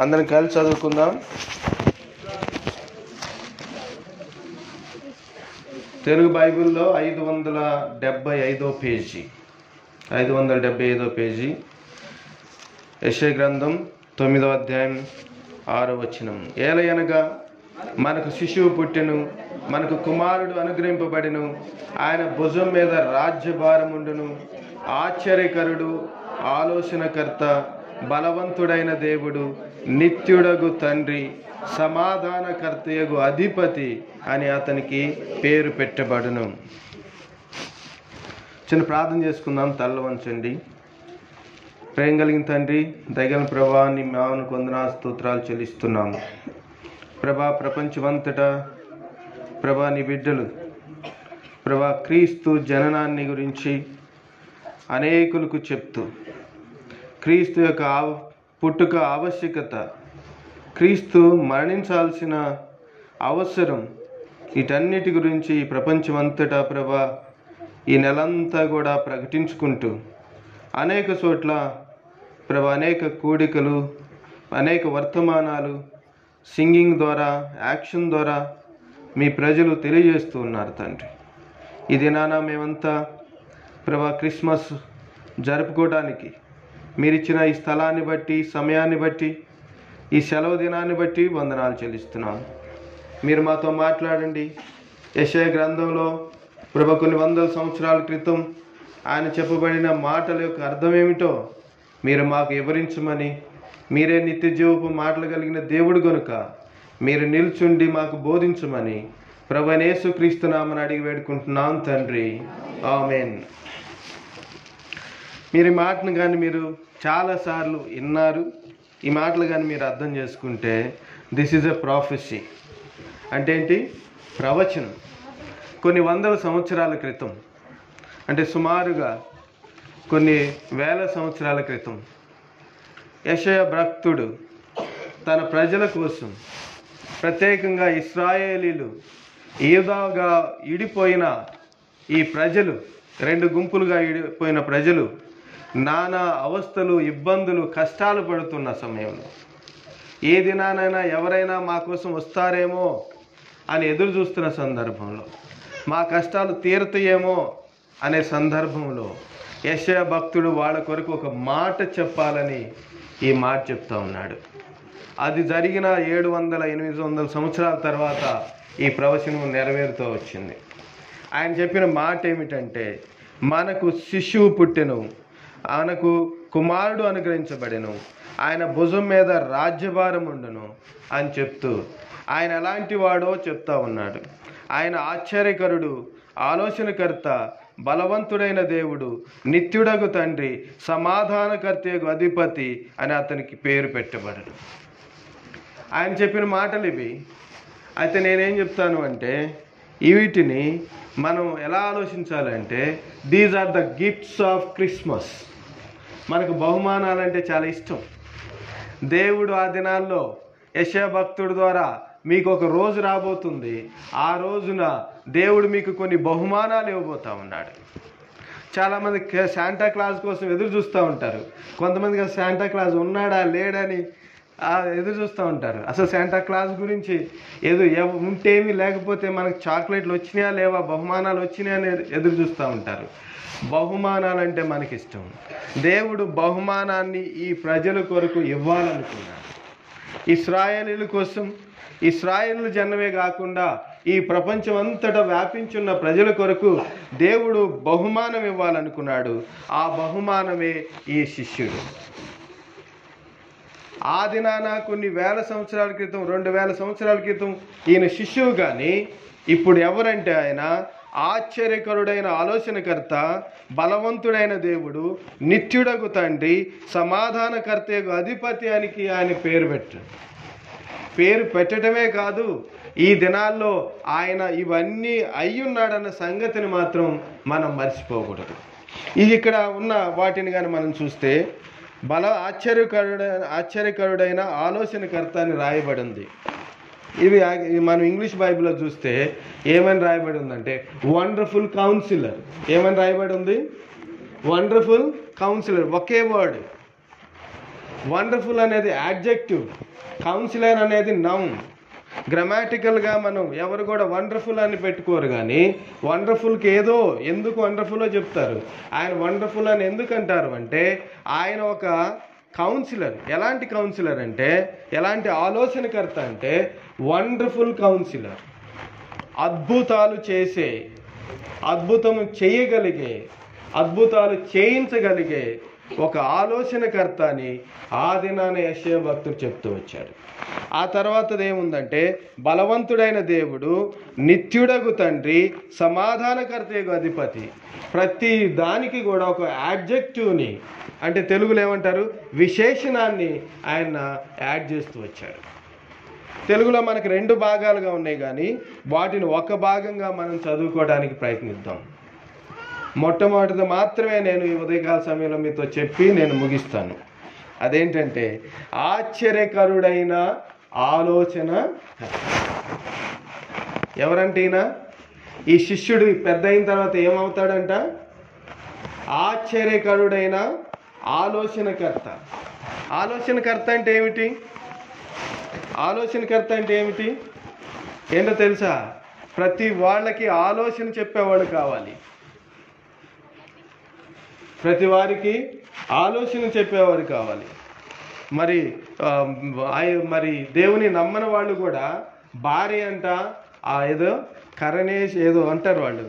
అందరం కలిసి చదువుకుందాం. తెలుగు బైబిల్లో 575 పేజీ 575 పేజీ యెషయా గ్రంథం 9వ అధ్యాయం 6వ వచనం. ఏలయనగా మనకు శిశువు పుట్టెను, మనకు కుమారుడు అనుగ్రహింపబడెను, ఆయన భుజం మీద రాజ్యభారముండును. ఆశ్చర్యకరుడు, ఆలోచనకర్త, బలవంతుడైన దేవుడు, నిత్యుడగు తండ్రి, సమాధానకర్తయగు అధిపతి అని అతనికి పేరు పెట్టబడును. చిన్న ప్రార్థన చేసుకుందాం. తల్ల వంచండి. ప్రేమ కలిగిన తండ్రి, దయగల ప్రభా, నీ నామమునకు వందనాలు స్తోత్రాలు చెల్లిస్తున్నాము. ప్రభా, ప్రపంచమంతటా ప్రభా నీ బిడ్డలు ప్రభా క్రీస్తు జననాన్ని గురించి అనేకులకు చెప్తూ, క్రీస్తు యొక్క పుట్టుక ఆవశ్యకత, క్రీస్తు మరణించాల్సిన అవసరం, వీటన్నిటి గురించి ఈ ప్రపంచమంతటా ప్రభా ఈ నెలంతా కూడా ప్రకటించుకుంటూ అనేక చోట్ల ప్రభా అనేక కూడికలు, అనేక వర్తమానాలు సింగింగ్ ద్వారా, యాక్షన్ ద్వారా మీ ప్రజలు తెలియజేస్తూ ఉన్నారు తండ్రి. ఈ దినాన మేమంతా ప్రభా క్రిస్మస్ జరుపుకోవడానికి మీరిచ్చిన ఈ స్థలాన్ని బట్టి, సమయాన్ని బట్టి, ఈ సెలవు దినాన్ని బట్టి వందనాలు చెల్లిస్తున్నాము. మీరు మాతో మాట్లాడండి. యెషయా గ్రంథంలో ప్రభా కొన్ని వందల సంవత్సరాల క్రితం ఆయన చెప్పబడిన మాటల యొక్క అర్థం ఏమిటో మీరు మాకు వివరించమని, మీరే నిత్య జీవపు మాటలు కలిగిన దేవుడు గనుక మీరు నిల్చుండి మాకు బోధించమని ప్రభువైన యేసుక్రీస్తు నామమున అడిగి వేడుకుంటున్నాం తండ్రి, ఆమేన్. మీరు ఈ మాటను కానీ మీరు చాలాసార్లు విన్నారు. ఈ మాటలు కానీ మీరు అర్థం చేసుకుంటే దిస్ ఈజ్ ఎ ప్రాఫెసీ. అంటే ఏంటి? ప్రవచనం. కొన్ని వందల సంవత్సరాల క్రితం, అంటే సుమారుగా కొన్ని వేల సంవత్సరాల క్రితం యెషయా భక్తుడు తన ప్రజల కోసం, ప్రత్యేకంగా ఇశ్రాయేలీలు ఏదాగా ఇడిపోయిన ఈ ప్రజలు, రెండు గుంపులుగా ఇడిపోయిన ప్రజలు నానా అవస్థలు, ఇబ్బందులు, కష్టాలు పడుతున్న సమయంలో, ఏ దినానైనా ఎవరైనా మా కోసం వస్తారేమో అని ఎదురు చూస్తున్న సందర్భంలో, మా కష్టాలు తీరుతాయేమో అనే సందర్భంలో యెషయా భక్తుడు వాళ్ళ కొరకు ఒక మాట చెప్పాలని ఈ మాట చెప్తా ఉన్నాడు. అది జరిగిన 700-800 సంవత్సరాల తర్వాత ఈ ప్రవచనం నెరవేరుతూ వచ్చింది. ఆయన చెప్పిన మాట ఏమిటంటే, మనకు శిశువు పుట్టెను, ఆయనకు కుమారుడు అనుగ్రహించబడెను, ఆయన భుజం మీద రాజ్యభారం ఉండును అని చెప్తూ ఆయన ఎలాంటి వాడో చెప్తా ఉన్నాడు. ఆయన ఆశ్చర్యకరుడు, ఆలోచనకర్త, బలవంతుడైన దేవుడు, నిత్యుడగు తండ్రి, సమాధానకర్తయగు అధిపతి అని అతనికి పేరు పెట్టబడను. ఆయన చెప్పిన మాటలు ఇవి. అయితే నేనేం చెప్తాను అంటే, వీటిని మనం ఎలా ఆలోచించాలంటే, these are the gifts of Christmas. మనకు బహుమానాలంటే చాలా ఇష్టం. దేవుడు ఆ దినాల్లో యెషయా భక్తుడి ద్వారా మీకు ఒక రోజు రాబోతుంది, ఆ రోజున దేవుడు మీకు కొన్ని బహుమానాలు ఇవ్వబోతా ఉన్నాడు. చాలామంది శాంటా క్లాస్ కోసం ఎదురు చూస్తూ ఉంటారు. కొంతమందికి శాంటా క్లాస్ ఉన్నాడా లేడని ఎదురు చూస్తూ ఉంటారు. అసలు శాంటా క్లాస్ గురించి ఉంటేమి, లేకపోతే మనకు చాక్లెట్లు వచ్చినాయా లేవా, బహుమానాలు వచ్చినాయా అని ఎదురు చూస్తూ ఉంటారు. బహుమానాలంటే మనకిష్టం. దేవుడు బహుమానాన్ని ఈ ప్రజల కొరకు ఇవ్వాలనుకున్నాడు. ఇశ్రాయేలీల కోసం, ఇశ్రాయేలు జనమే కాకుండా ఈ ప్రపంచం అంతటా వ్యాపించున్న ప్రజల కొరకు దేవుడు బహుమానం ఇవ్వాలనుకున్నాడు. ఆ బహుమానమే ఈ శిష్యుడు. ఆ దినాన కొన్ని వేల సంవత్సరాల క్రితం, 2000 సంవత్సరాల క్రితం ఈయన శిష్యువు. కానీ ఇప్పుడు ఎవరంటే ఆయన ఆశ్చర్యకరుడైన ఆలోచనకర్త, బలవంతుడైన దేవుడు, నిత్యుడగు తండ్రి, సమాధానకర్తయగు అధిపతి అనికి ఆయన పేరు పెట్టాడు. పేరు పెట్టడమే కాదు, ఈ దినాల్లో ఆయన ఇవన్నీ అయ్యున్నాడన్న సంగతిని మాత్రం మనం మర్చిపోకూడదు. ఇది ఇక్కడ ఉన్న వాటిని కానీ మనం చూస్తే, ఆశ్చర్యకరుడైన ఆలోచనకర్త అని రాయబడింది. ఇవి మనం ఇంగ్లీష్ బైబిల్లో చూస్తే ఏమని రాయబడి ఉందంటే వండర్ఫుల్ కౌన్సిలర్. ఏమని రాయబడి ఉంది? Wonderful counsellor. ఒకే వర్డ్. వండర్ఫుల్ అనేది యాడ్జెక్టివ్, కౌన్సిలర్ అనేది నౌన్. గ్రామాటికల్గా మనం ఎవరు కూడా వండర్ఫుల్ అని పెట్టుకోరు, కానీ వండర్ఫుల్కి ఏదో ఎందుకు వండర్ఫుల్లో చెప్తారు. ఆయన వండర్ఫుల్ అని ఎందుకు అంటారు అంటే ఆయన ఒక కౌన్సిలర్. ఎలాంటి కౌన్సిలర్ అంటే, ఎలాంటి ఆలోచనకర్త అంటే వండర్ఫుల్ కౌన్సిలర్. అద్భుతాలు చేసే, అద్భుతం చేయగలిగే, అద్భుతాలు చేయించగలిగే ఒక ఆలోచనకర్త అని ఆ దినాన యెషయా భక్తుడు చెప్తూ వచ్చాడు. ఆ తర్వాతది ఏముందంటే, బలవంతుడైన దేవుడు, నిత్యుడగు తండ్రి, సమాధానకర్తయగు అధిపతి. ప్రతి దానికి కూడా ఒక యాడ్జెక్టివ్ని, అంటే తెలుగులో ఏమంటారు, విశేషణాన్ని ఆయన యాడ్ చేస్తూ వచ్చాడు. తెలుగులో మనకు 2 భాగాలుగా ఉన్నాయి, కానీ వాటిని ఒక భాగంగా మనం చదువుకోవడానికి ప్రయత్నిద్దాం. మొట్టమొదటిది మాత్రమే నేను ఈ ఉదయకాల సమయంలో మీతో చెప్పి నేను ముగిస్తాను. అదేంటంటే, ఆశ్చర్యకరుడైన ఆలోచన. ఎవరంటే ఈ శిష్యుడు పెద్ద అయిన తర్వాత ఏమవుతాడంట? ఆశ్చర్యకరుడైన ఆలోచనకర్త. ఆలోచనకర్త అంటే ఏమిటి? ఆలోచనకర్త అంటే ఏమిటి? ఏంటో తెలుసా? ప్రతి వాళ్ళకి ఆలోచన చెప్పేవాళ్ళు కావాలి. ప్రతి వారికి ఆలోచన చెప్పేవారు కావాలి. మరి దేవుని నమ్మని వాళ్ళు కూడా భార్య అంట ఏదో కరణేష్ ఏదో అంటారు, వాళ్ళు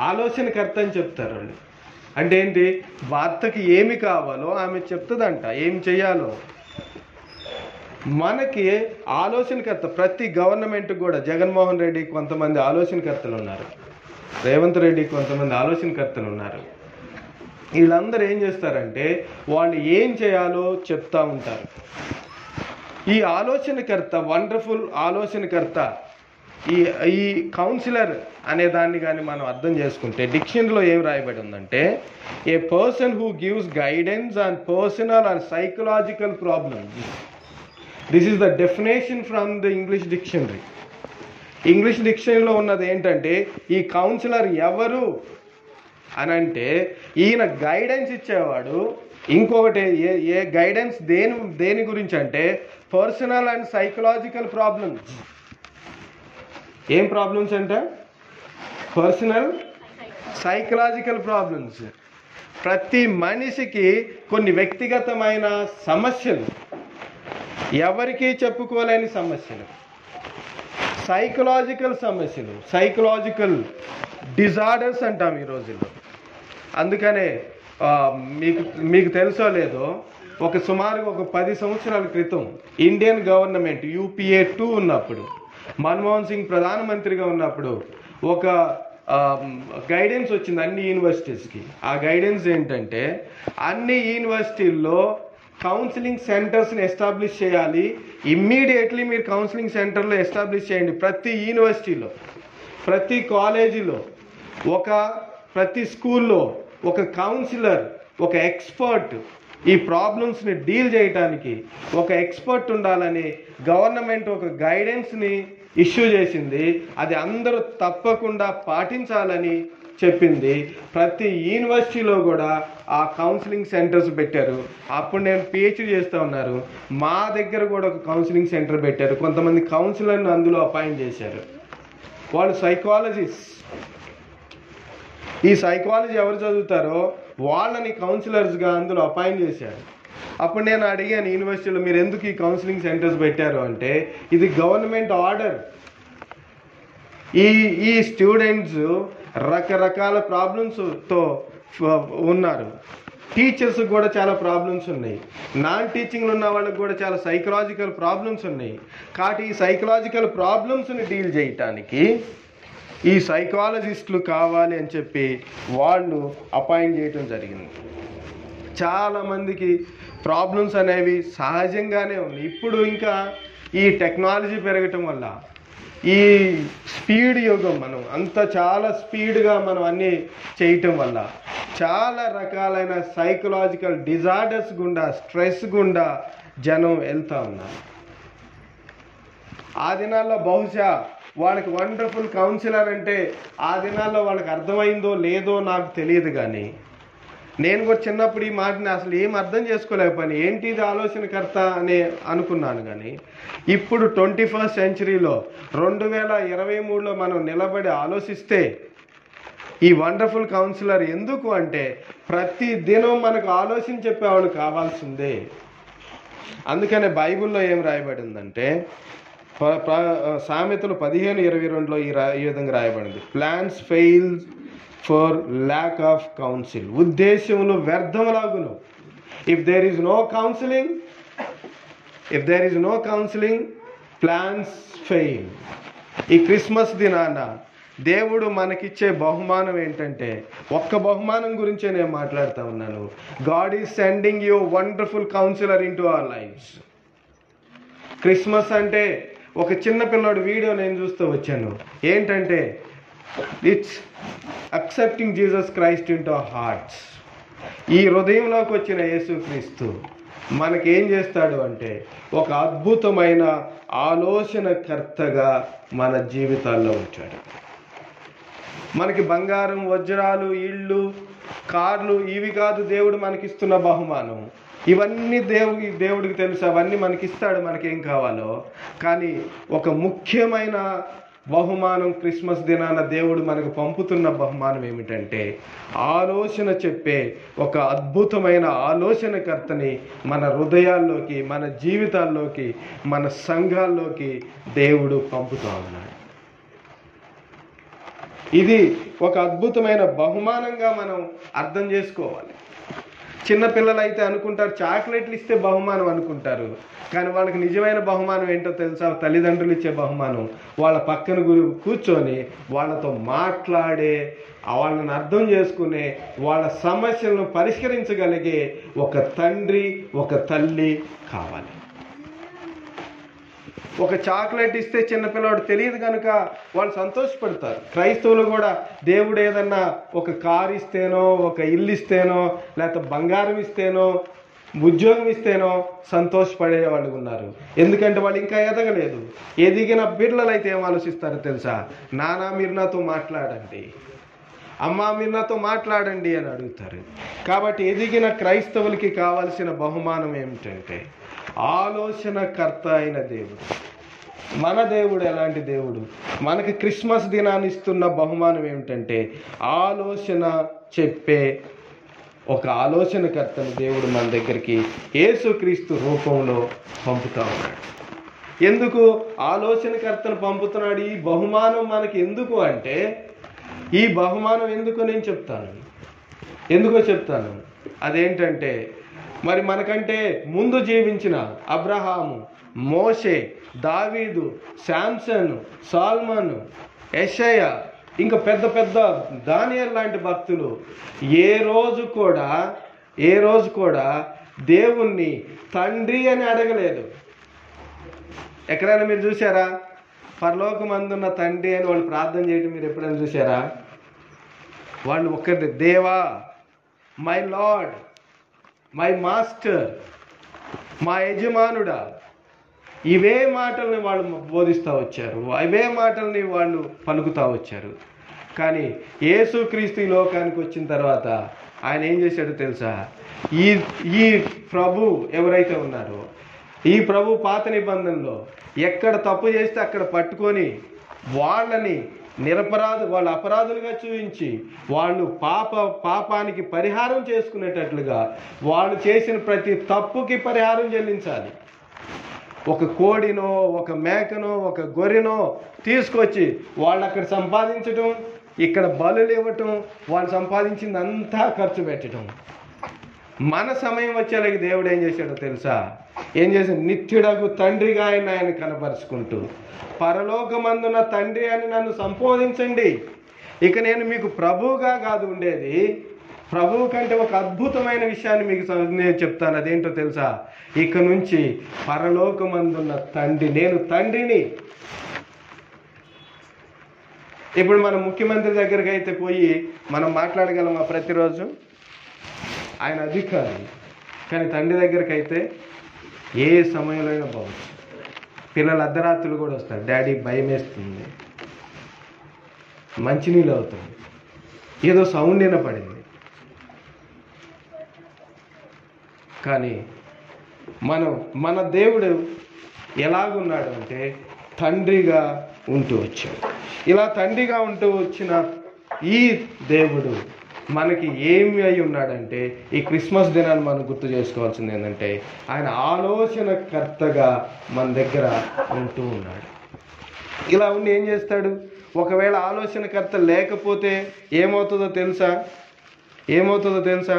ఆలోచనకర్త అని చెప్తారు వాళ్ళు. అంటే ఏంటి? భర్తకి ఏమి కావాలో ఆమె చెప్తుందంట, ఏం చెయ్యాలో. మనకి ఆలోచనకర్త. ప్రతి గవర్నమెంట్ కూడా జగన్మోహన్ రెడ్డికి కొంతమంది ఆలోచనకర్తలు ఉన్నారు, రేవంత్ రెడ్డికి కొంతమంది ఆలోచనకర్తలు ఉన్నారు. వీళ్ళందరూ ఏం చేస్తారంటే వాళ్ళు ఏం చేయాలో చెప్తా ఉంటారు. ఈ ఆలోచనకర్త, వండర్ఫుల్ ఆలోచనకర్త, ఈ కౌన్సిలర్ అనే దాన్ని కానీ మనం అర్థం చేసుకుంటే డిక్షనరీలో ఏం రాయబడి ఉందంటే, a person who gives guidance on personal or psychological problems. This is the definition from the English dictionary. English డిక్షనరీలో ఉన్నది ఏంటంటే, ఈ కౌన్సిలర్ ఎవరు అని అంటే ఈయన గైడెన్స్ ఇచ్చేవాడు. ఇంకొకటి ఏ గైడెన్స్ దేని గురించి అంటే పర్సనల్ అండ్ సైకలాజికల్ ప్రాబ్లమ్స్. ఏం ప్రాబ్లమ్స్ అంటే? Personal psychological problems. ప్రతి మనిషికి కొన్ని వ్యక్తిగతమైన సమస్యలు, ఎవరికీ చెప్పుకోలేని సమస్యలు, సైకలాజికల్ సమస్యలు, సైకలాజికల్ డిజార్డర్స్ అంటాం ఈ రోజుల్లో. అందుకనే మీకు తెలుసో లేదో, సుమారుగా 10 సంవత్సరాల క్రితం ఇండియన్ గవర్నమెంట్ UPA 2 ఉన్నప్పుడు, మన్మోహన్ సింగ్ ప్రధానమంత్రిగా ఉన్నప్పుడు ఒక గైడెన్స్ వచ్చింది అన్ని యూనివర్సిటీస్కి. ఆ గైడెన్స్ ఏంటంటే, అన్ని యూనివర్సిటీల్లో కౌన్సిలింగ్ సెంటర్స్ని ఎస్టాబ్లిష్ చేయాలి. ఇమ్మీడియట్లీ మీరు కౌన్సిలింగ్ సెంటర్లో ఎస్టాబ్లిష్ చేయండి. ప్రతి యూనివర్సిటీలో, ప్రతి కాలేజీలో, ప్రతి స్కూల్లో ఒక కౌన్సిలర్, ఒక ఎక్స్పర్ట్, ఈ ప్రాబ్లమ్స్ని డీల్ చేయడానికి ఒక ఎక్స్పర్ట్ ఉండాలని గవర్నమెంట్ ఒక గైడెన్స్ని ఇష్యూ చేసింది. అది అందరూ తప్పకుండా పాటించాలని చెప్పింది. ప్రతి యూనివర్సిటీలో కూడా ఆ కౌన్సిలింగ్ సెంటర్స్ పెట్టారు. అప్పుడు నేను PhD చేస్తూ ఉన్నారు, మా దగ్గర కూడా ఒక కౌన్సిలింగ్ సెంటర్ పెట్టారు. కొంతమంది కౌన్సిలర్ని అందులో అపాయింట్ చేశారు. వాళ్ళు సైకాలజిస్ట్. ఈ సైకాలజీ ఎవరు చదువుతారో వాళ్ళని కౌన్సిలర్స్గా అందులో అపాయింట్ చేశారు. అప్పుడు నేను అడిగాను యూనివర్సిటీలో, మీరు ఎందుకు ఈ కౌన్సిలింగ్ సెంటర్స్ పెట్టారు అంటే, ఇది గవర్నమెంట్ ఆర్డర్. ఈ స్టూడెంట్స్ రకరకాల ప్రాబ్లమ్స్తో ఉన్నారు. టీచర్స్ కూడా చాలా ప్రాబ్లమ్స్ ఉన్నాయి. నాన్ టీచింగ్లో ఉన్న వాళ్ళకి కూడా చాలా సైకలాజికల్ ప్రాబ్లమ్స్ ఉన్నాయి. కాబట్టి ఈ సైకలాజికల్ ప్రాబ్లమ్స్ని డీల్ చేయటానికి ఈ సైకాలజిస్టులు కావాలి అని చెప్పి వాళ్ళు అపాయింట్ చేయటం జరిగింది. చాలామందికి ప్రాబ్లమ్స్ అనేవి సహజంగానే ఉన్నాయి. ఇప్పుడు ఇంకా ఈ టెక్నాలజీ పెరగటం వల్ల, ఈ స్పీడ్ యుగం, మనం చాలా స్పీడ్గా మనం అన్నీ చేయటం వల్ల చాలా రకాలైన సైకలాజికల్ డిజార్డర్స్ గుండా, స్ట్రెస్ గుండా జనం వెళ్తూ ఉన్నారు. ఆ దినాల్లో బహుశా వాళ్ళకి వండర్ఫుల్ కౌన్సిలర్ అంటే ఆ దినాల్లో వాళ్ళకి అర్థమైందో లేదో నాకు తెలియదు, కానీ నేను కూడా చిన్నప్పుడు ఈ మాటని అసలు ఏం అర్థం చేసుకోలేకపోయాను, ఏంటి ఇది ఆలోచనకర్త అని అనుకున్నాను. కానీ ఇప్పుడు 21st సెంచరీలో 2023లో మనం నిలబడి ఆలోచిస్తే ఈ వండర్ఫుల్ కౌన్సిలర్ ఎందుకు అంటే ప్రతి దినం మనకు ఆలోచన చెప్పేవాళ్ళు కావాల్సిందే. అందుకనే బైబిల్లో ఏం రాయబడిందంటే సామెతలు 15:22లో ఈ విధంగా రాయబడింది, plans fail for lack of counsel. ఉద్దేశములు వ్యర్థములాగును. If there is no counselling plans fail. ఈ క్రిస్మస్ దినాన దేవుడు మనకిచ్చే బహుమానం ఏంటంటే, ఒక్క బహుమానం గురించే నేను మాట్లాడుతూ ఉన్నాను. God is sending you wonderful counsellor into our lives. Christmas అంటే ఒక చిన్న పిల్లోడు వీడియో నేను చూస్తూ వచ్చాను. ఏంటంటే it's accepting Jesus Christ into our hearts. ఈ హృదయంలోకి వచ్చిన యేసుక్రీస్తు మనకేం చేస్తాడు అంటే ఒక అద్భుతమైన ఆలోచనకర్తగా మన జీవితాల్లో వచ్చాడు. మనకి బంగారం, వజ్రాలు, ఇళ్ళు, కార్లు ఇవి కాదు దేవుడు మనకిస్తున్న బహుమానం. ఇవన్నీ దేవుడికి తెలుసు, అవన్నీ మనకిస్తాడు మనకేం కావాలో. కానీ ఒక ముఖ్యమైన బహుమానం క్రిస్మస్ దినాన దేవుడు మనకు పంపుతున్న బహుమానం ఏమిటంటే ఆలోచన చెప్పే ఒక అద్భుతమైన ఆలోచనకర్తని మన హృదయాల్లోకి, మన జీవితాల్లోకి, మన సంఘాల్లోకి దేవుడు పంపుతూ ఉన్నాడు. ఇది ఒక అద్భుతమైన బహుమానంగా మనం అర్థం చేసుకోవాలి. చిన్నపిల్లలు అయితే అనుకుంటారు చాక్లెట్లు ఇస్తే బహుమానం అనుకుంటారు. కానీ వాళ్ళకి నిజమైన బహుమానం ఏంటో తెలుసా? తల్లిదండ్రులు ఇచ్చే బహుమానం వాళ్ళ పక్కన కూర్చొని వాళ్ళతో మాట్లాడే, వాళ్ళని అర్థం చేసుకునే, వాళ్ళ సమస్యలను పరిష్కరించగలిగే ఒక తండ్రి, ఒక తల్లి కావాలి. ఒక చాక్లెట్ ఇస్తే చిన్నపిల్లవాడు తెలియదు కనుక వాళ్ళు సంతోషపడతారు. క్రైస్తవులు కూడా దేవుడు ఏదన్నా ఒక కారు ఇస్తేనో, ఒక ఇల్లు ఇస్తేనో, లేకపోతే బంగారం ఇస్తేనో, ఉద్యోగం ఇస్తేనో సంతోషపడే వాళ్ళు ఉన్నారు. ఎందుకంటే వాళ్ళు ఇంకా ఎదగలేదు. ఎదిగిన బిడ్డలు అయితే ఏం ఆలోచిస్తారో తెలుసా? నాన్న మీరు నాతో మాట్లాడండి, అమ్మ మీరు నాతో మాట్లాడండి అని అడుగుతారు. కాబట్టి ఎదిగిన క్రైస్తవులకి కావాల్సిన బహుమానం ఏమిటంటే ఆలోచనకర్త అయిన దేవుడు. మన దేవుడు ఎలాంటి దేవుడు? మనకి క్రిస్మస్ దినాన్ని ఇస్తున్న బహుమానం ఏమిటంటే ఆలోచన చెప్పే ఒక ఆలోచనకర్తను దేవుడు మన దగ్గరికి యేసుక్రీస్తు రూపంలో పంపుతా ఉన్నాడు. ఎందుకు ఆలోచనకర్తను పంపుతున్నాడు? ఈ బహుమానం మనకి ఎందుకు అంటే, ఈ బహుమానం ఎందుకో నేను చెప్తాను. ఎందుకో చెప్తాను. అదేంటంటే మరి మనకంటే ముందు జీవించిన అబ్రహాము, మోషే, దావీదు, శాంసన్, సాల్మన్, యెషయా, ఇంకా పెద్ద పెద్ద దానియేలు లాంటి భక్తులు ఏ రోజు కూడా దేవుణ్ణి తండ్రి అని అడగలేదు. ఎక్కడైనా మీరు చూసారా? పరలోకమందున్న తండ్రి అని వాళ్ళు ప్రార్థన చేయడం మీరు ఎప్పుడైనా చూసారా? వాళ్ళు ఒక్కరి దేవా, మై లార్డ్, మై మాస్టర్, మా యజమానుడా, ఇవే మాటల్ని వాళ్ళు బోధిస్తూ వచ్చారు, అవే మాటల్ని వాళ్ళు పలుకుతూ వచ్చారు. కానీ యేసుక్రీస్తు ఈ లోకానికి వచ్చిన తర్వాత ఆయన ఏం చేశాడో తెలుసా? ఈ ప్రభు ఎవరైతే ఉన్నారో, ఈ ప్రభు పాత నిబంధనలో ఎక్కడ తప్పు చేస్తే అక్కడ పట్టుకొని వాళ్ళని వాళ్ళ అపరాధులుగా చూపించి వాళ్ళు పాపానికి పరిహారం చేసుకునేటట్లుగా వాళ్ళు చేసిన ప్రతి తప్పుకి పరిహారం చెల్లించాలి. ఒక కోడినో, ఒక మేకనో, ఒక గొర్రెనో తీసుకొచ్చి వాళ్ళు అక్కడ సంపాదించటం, ఇక్కడ బలులు ఇవ్వటం, వాళ్ళు సంపాదించింది అంతా ఖర్చు పెట్టడం. మన సమయం వచ్చేలాగా దేవుడు ఏం చేశాడో తెలుసా? ఏం చేశాడు? నిత్యుడగు తండ్రిగా ఆయన కనపరుచుకుంటూ, పరలోకమందున తండ్రి అని నన్ను సంబోధించండి. ఇక నేను మీకు ప్రభువుగా కాదు ఉండేది, ప్రభువు కంటే ఒక అద్భుతమైన విషయాన్ని మీకు నేను చెప్తాను. అదేంటో తెలుసా? ఇక నుంచి పరలోకమందున్న తండ్రి, నేను తండ్రిని. ఇప్పుడు మనం ముఖ్యమంత్రి దగ్గరికి అయితే పోయి మనం మాట్లాడగలమా ప్రతిరోజు? ఆయన అధికారి. కానీ తండ్రి దగ్గరికి అయితే ఏ సమయంలో అయినా పోవచ్చు. పిల్లలు అర్ధరాత్రులు కూడా వస్తారు, డాడీ భయం వేస్తుంది, మంచినీళ్ళు అవుతుంది, ఏదో సౌండ్ వినపడింది, కానీ మన దేవుడు ఎలాగున్నాడు అంటే తండ్రిగా ఉంటూ వచ్చాడు. ఇలా తండ్రిగా ఉంటూ వచ్చిన ఈ దేవుడు మనకి ఏమి అయి ఉన్నాడంటే, ఈ క్రిస్మస్ దినాన్ని మనం గుర్తు చేసుకోవాల్సింది ఏంటంటే, ఆయన ఆలోచనకర్తగా మన దగ్గర ఉంటూ ఉన్నాడు. ఇలా ఉండి ఏం చేస్తాడు? ఒకవేళ ఆలోచనకర్త లేకపోతే ఏమవుతుందో తెలుసా?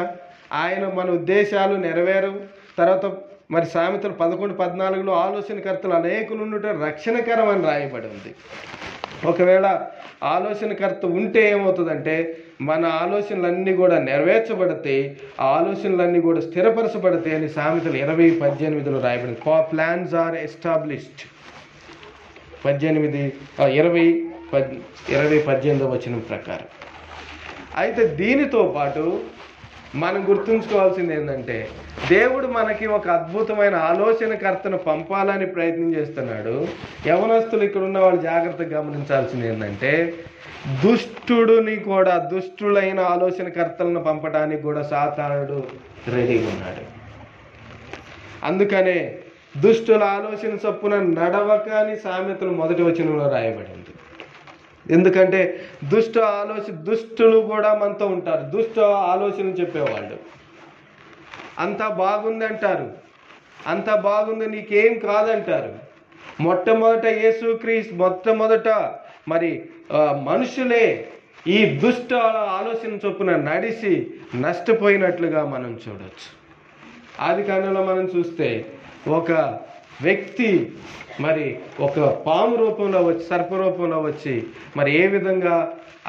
ఆయన మన ఉద్దేశాలు నెరవేరవు. తర్వాత మరి సామెతలు 11:14 ఆలోచనకర్తలు అనేకులు ఉండుట రక్షణకరం అని రాయబడి ఉంది. ఒకవేళ ఆలోచనకర్త ఉంటే ఏమవుతుందంటే, మన ఆలోచనలన్నీ కూడా నెరవేర్చబడతాయి, ఆ ఆలోచనలన్నీ కూడా స్థిరపరచబడతాయి అని సామెతలు 20:18 రాయబడింది. Plans are established. 20:18 వచనం ప్రకారం. అయితే దీనితో పాటు మనం గుర్తుంచుకోవాల్సింది ఏంటంటే, దేవుడు మనకి ఒక అద్భుతమైన ఆలోచనకర్తను పంపాలని ప్రయత్నం చేస్తున్నాడు. యవనస్తులు ఇక్కడ ఉన్న వాళ్ళు జాగ్రత్తగా గమనించాల్సింది ఏంటంటే, దుష్టులైన ఆలోచనకర్తలను పంపడానికి కూడా సాతానుడు రెడీగా ఉన్నాడు. అందుకనే దుష్టుల ఆలోచన చొప్పున నడవక అని సామెతలు 1వ వచనంలో రాయబడింది. ఎందుకంటే దుష్టులు కూడా మనతో ఉంటారు. దుష్ట ఆలోచన చెప్పేవాళ్ళు అంతా బాగుంది అంటారు, అంతా బాగుంది నీకేం కాదంటారు. మొట్టమొదట మరి మనుషులే ఈ దుష్ట ఆలోచన చొప్పున నడిచి నష్టపోయినట్లుగా మనం చూడవచ్చు. ఆదికాండంలో మనం చూస్తే ఒక వ్యక్తి మరి ఒక పాము రూపంలో వచ్చి, సర్ప రూపంలో వచ్చి మరి ఏ విధంగా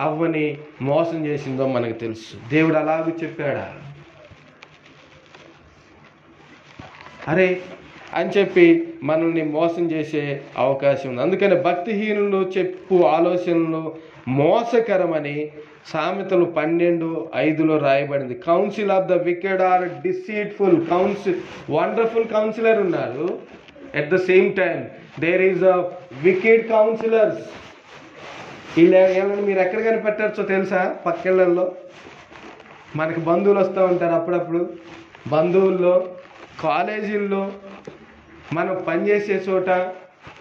అవ్వని మోసం చేసిందో మనకు తెలుసు. దేవుడు అలాగూ చెప్పాడా? అరే అని చెప్పి మనల్ని మోసం చేసే అవకాశం ఉంది. అందుకని భక్తిహీనులు చెప్పు ఆలోచనలు మోసకరమని సామెతలు 12:5 రాయబడింది. Counsel of the wicked are deceitful. Wonderful counsellor ఉన్నారు, at the same time there is a wicked counsellors. వీళ్ళని మీరు ఎక్కడ కనిపెట్టచ్చో తెలుసా? పక్కిళ్ళల్లో మనకి బంధువులు వస్తూ ఉంటారు అప్పుడప్పుడు. బంధువుల్లో, కాలేజీల్లో, మనం పనిచేసే చోట,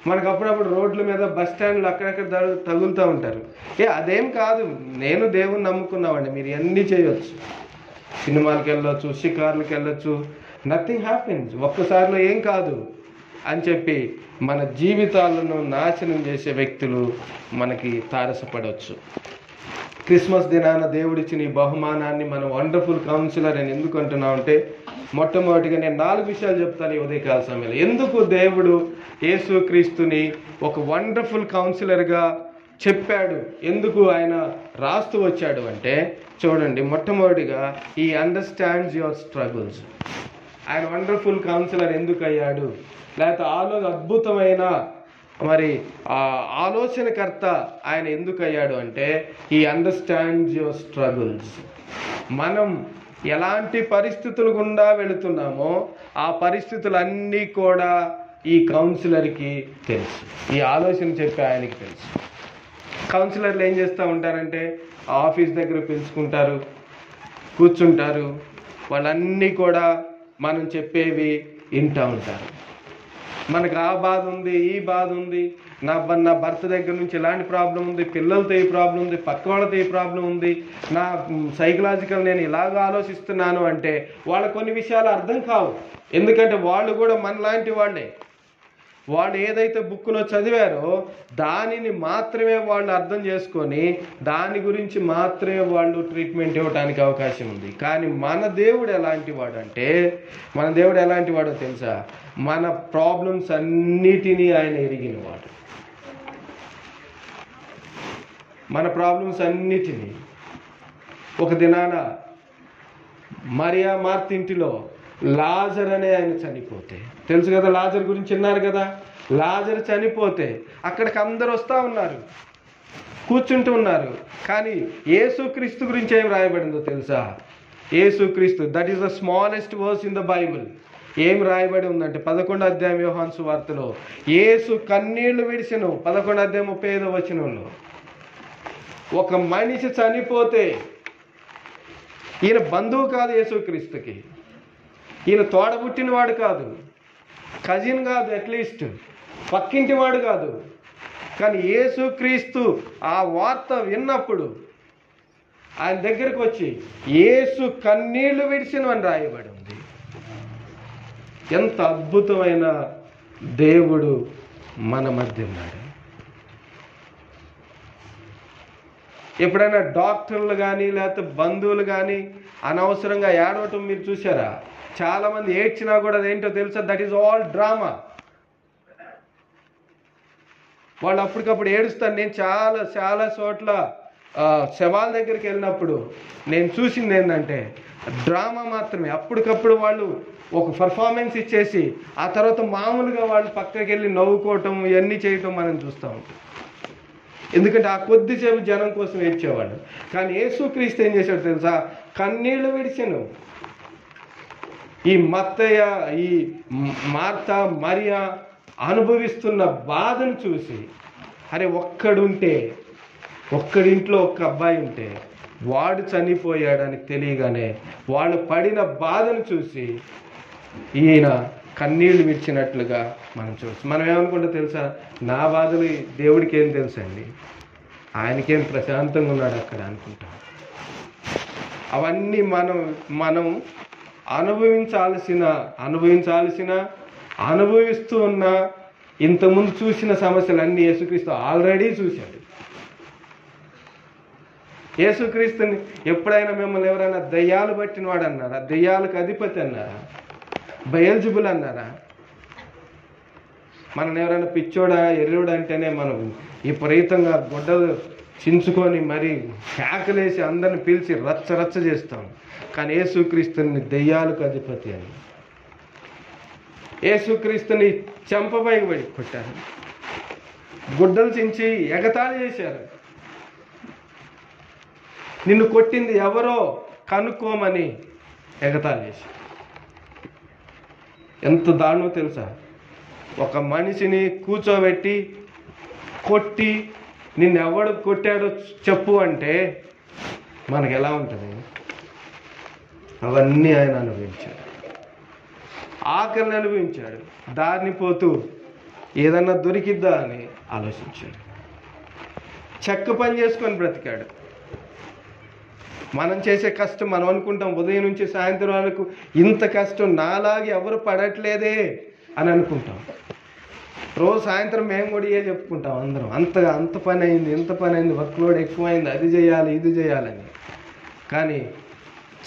మనకు అప్పుడప్పుడు రోడ్ల మీద, బస్ స్టాండ్లు అక్కడక్కడ తగులుతూ ఉంటారు. అదేం కాదు, నేను దేవుని నమ్ముకున్నామండి, మీరు అన్నీ చేయొచ్చు, సినిమాలకు వెళ్ళొచ్చు, షికార్లకు వెళ్ళొచ్చు, నథింగ్ హ్యాపెన్స్, ఒక్కసారిలో ఏం కాదు అని చెప్పి మన జీవితాలను నాశనం చేసే వ్యక్తులు మనకి తారసపడవచ్చు. క్రిస్మస్ దినాన దేవుడిచ్చిన ఈ బహుమానాన్ని మనం వండర్ఫుల్ కౌన్సిలర్ అని ఎందుకు అంటున్నాం అంటే, మొట్టమొదటిగా నేను 4 విషయాలు చెప్తాను ఈ ఉదయకాల సమయంలో. ఎందుకు దేవుడు యేసుక్రీస్తుని ఒక వండర్ఫుల్ కౌన్సిలర్గా చెప్పాడు, ఎందుకు ఆయన రాస్తూ వచ్చాడు అంటే, చూడండి, మొట్టమొదటిగా ఈ అండర్స్టాండ్స్ యువర్ స్ట్రగుల్స్. ఆయన వండర్ఫుల్ కౌన్సిలర్ ఎందుకు అయ్యాడు, లేకపోతే అద్భుతమైన మరి ఆలోచనకర్త ఆయన ఎందుకు అయ్యాడు అంటే, ఈ అండర్స్టాండ్స్ యువర్ స్ట్రగుల్స్. మనం ఎలాంటి పరిస్థితులు గుండా వెళుతున్నామో ఆ పరిస్థితులన్నీ కూడా ఈ కౌన్సిలర్కి తెలుసు, ఈ ఆలోచన చెప్పి ఆయనకి తెలుసు. కౌన్సిలర్లు ఏం చేస్తూ ఉంటారంటే, ఆఫీస్ దగ్గర పిలుచుకుంటారు, కూర్చుంటారు, వాళ్ళన్నీ కూడా మనం చెప్పేవి వింటూ ఉంటారు. మనకు ఆ బాధ ఉంది, ఈ బాధ ఉంది, నా భర్త దగ్గర నుంచి ఇలాంటి ప్రాబ్లం ఉంది, పిల్లలతో ఈ ప్రాబ్లం ఉంది, పక్క వాళ్ళతో ఈ ప్రాబ్లం ఉంది, నా సైకలాజికల్ నేను ఇలాగ ఆలోచిస్తున్నాను అంటే వాళ్ళ కొన్ని విషయాలు అర్థం కావు. ఎందుకంటే వాళ్ళు కూడా మనలాంటి వాళ్ళే. వాళ్ళు ఏదైతే బుక్లో చదివారో దానిని మాత్రమే వాళ్ళు అర్థం చేసుకొని దాని గురించి మాత్రమే వాళ్ళు ట్రీట్మెంట్ ఇవ్వడానికి అవకాశం ఉంది. కానీ మన దేవుడు ఎలాంటి వాడు అంటే, మన దేవుడు ఎలాంటి వాడో తెలుసా? మన ప్రాబ్లమ్స్ అన్నిటినీ ఆయన ఎరిగినవాడు. మన ప్రాబ్లమ్స్ అన్నిటినీ. ఒక దినాన మరియా మార్తింటిలో లాజర్ అనే ఆయన చనిపోతే, తెలుసు కదా, లాజర్ గురించి విన్నారు కదా. లాజర్ చనిపోతే అక్కడికి అందరు వస్తూ ఉన్నారు, కూర్చుంటూ ఉన్నారు. కానీ యేసుక్రీస్తు గురించి ఏం రాయబడిందో తెలుసా? Yesukristu, that is the smallest verse in the Bible. ఏం రాయబడి ఉందంటే 11వ అధ్యాయం యోహాను సువార్తలో, యేసు కన్నీళ్లు విడిచెను. 11వ అధ్యాయం 35వ వచనంలో, ఒక మనిషి చనిపోతే, ఈయన బంధువు కాదు యేసుక్రీస్తుకి, ఈయన తోడబుట్టినవాడు కాదు, కజిన్ కాదు, అట్లీస్ట్ పక్కింటి వాడు కాదు. కానీ యేసుక్రీస్తు ఆ వార్త విన్నప్పుడు ఆయన దగ్గరికి వచ్చి యేసు కన్నీళ్లు విడిచినవని రాయబడి ఉంది. ఎంత అద్భుతమైన దేవుడు మన మధ్య ఉన్నాడు. ఎప్పుడైనా డాక్టర్లు కానీ లేకపోతే బంధువులు కానీ అనవసరంగా ఏడవటం మీరు చూసారా? చాలామంది ఏడ్చినా కూడా అదేంటో తెలుసా? That is all drama. వాళ్ళు అప్పటికప్పుడు ఏడుస్తారు. నేను చాలా చాలా చోట్ల శవాల దగ్గరికి వెళ్ళినప్పుడు నేను చూసింది ఏంటంటే డ్రామా మాత్రమే. అప్పటికప్పుడు వాళ్ళు ఒక పర్ఫార్మెన్స్ ఇచ్చేసి ఆ తర్వాత మామూలుగా వాళ్ళు పక్కకి వెళ్ళి నవ్వుకోవటం ఇవన్నీ చేయటం మనం చూస్తూ ఉంటాం. ఎందుకంటే ఆ కొద్దిసేపు జనం కోసం ఏడ్చేవాడు. కానీ యేసుక్రీస్తు ఏం చేశాడు తెలుసా? కన్నీళ్లు విడిచెను. ఈ మత్తయ్య, ఈ మార్తా, మరియా అనుభవిస్తున్న బాధను చూసి, అరే ఒక్కడింట్లో ఒక్క అబ్బాయి ఉంటే వాడు చనిపోయాడని తెలియగానే వాళ్ళు పడిన బాధను చూసి ఈయన కన్నీళ్లు విడిచినట్లుగా మనం చూస్తాం. మనం ఏమనుకుంటా తెలుసా? నా బాధలు దేవుడికి ఏం తెలుసండి, ఆయనకేం ప్రశాంతంగా ఉన్నాడు అక్కడ అనుకుంటాం. అవన్నీ మనం అనుభవిస్తూ ఉన్న ఇంతకుముందు చూసిన సమస్యలన్నీ యేసుక్రీస్తు ఆల్రెడీ చూశాడు. యేసుక్రీస్తుని ఎప్పుడైనా మిమ్మల్ని ఎవరైనా దయ్యాలు పట్టినవాడు అన్నారా? దయ్యాలకు అధిపతి అన్నారా? బయల్జుబుల్ అన్నారా? మనం ఎవరైనా పిచ్చోడా, ఎర్రోడా అంటేనే మనం విపరీతంగా గొడ్డలు చించుకొని మరి కేకలేసి అందరిని పిలిచి రచ్చ చేస్తాం. కానీ యేసుక్రీస్తుని దెయ్యాలకు అధిపతి అని, యేసుక్రీస్తుని చెంపపై కొట్టారు, గుడ్డలు చించి ఎగతాళి చేశారు. నిన్ను కొట్టింది ఎవరో కనుక్కోమని ఎగతాళి చేశారు. ఎంత దారుణమో తెలుసా? ఒక మనిషిని కూర్చోబెట్టి కొట్టి నిన్నెవడు కొట్టాడో చెప్పు అంటే మనకు ఎలా ఉంటుంది? అవన్నీ ఆయన అనుభవించాడు, ఆకలిని అనుభవించాడు, దారిని పోతూ ఏదన్నా దొరికిద్దా అని ఆలోచించాడు, చెక్క పని చేసుకొని బ్రతికాడు. మనం చేసే కష్టం మనం అనుకుంటాం ఉదయం నుంచి సాయంత్రం వరకు ఇంత కష్టం నాలాగే ఎవరు పడట్లేదే అని అనుకుంటాం. రోజు సాయంత్రం మేము కూడా చెప్పుకుంటాం అందరం, అంత పని అయింది, ఇంత పని అయింది, వర్క్ లోడ్ ఎక్కువైంది, అది చేయాలి ఇది చేయాలని. కానీ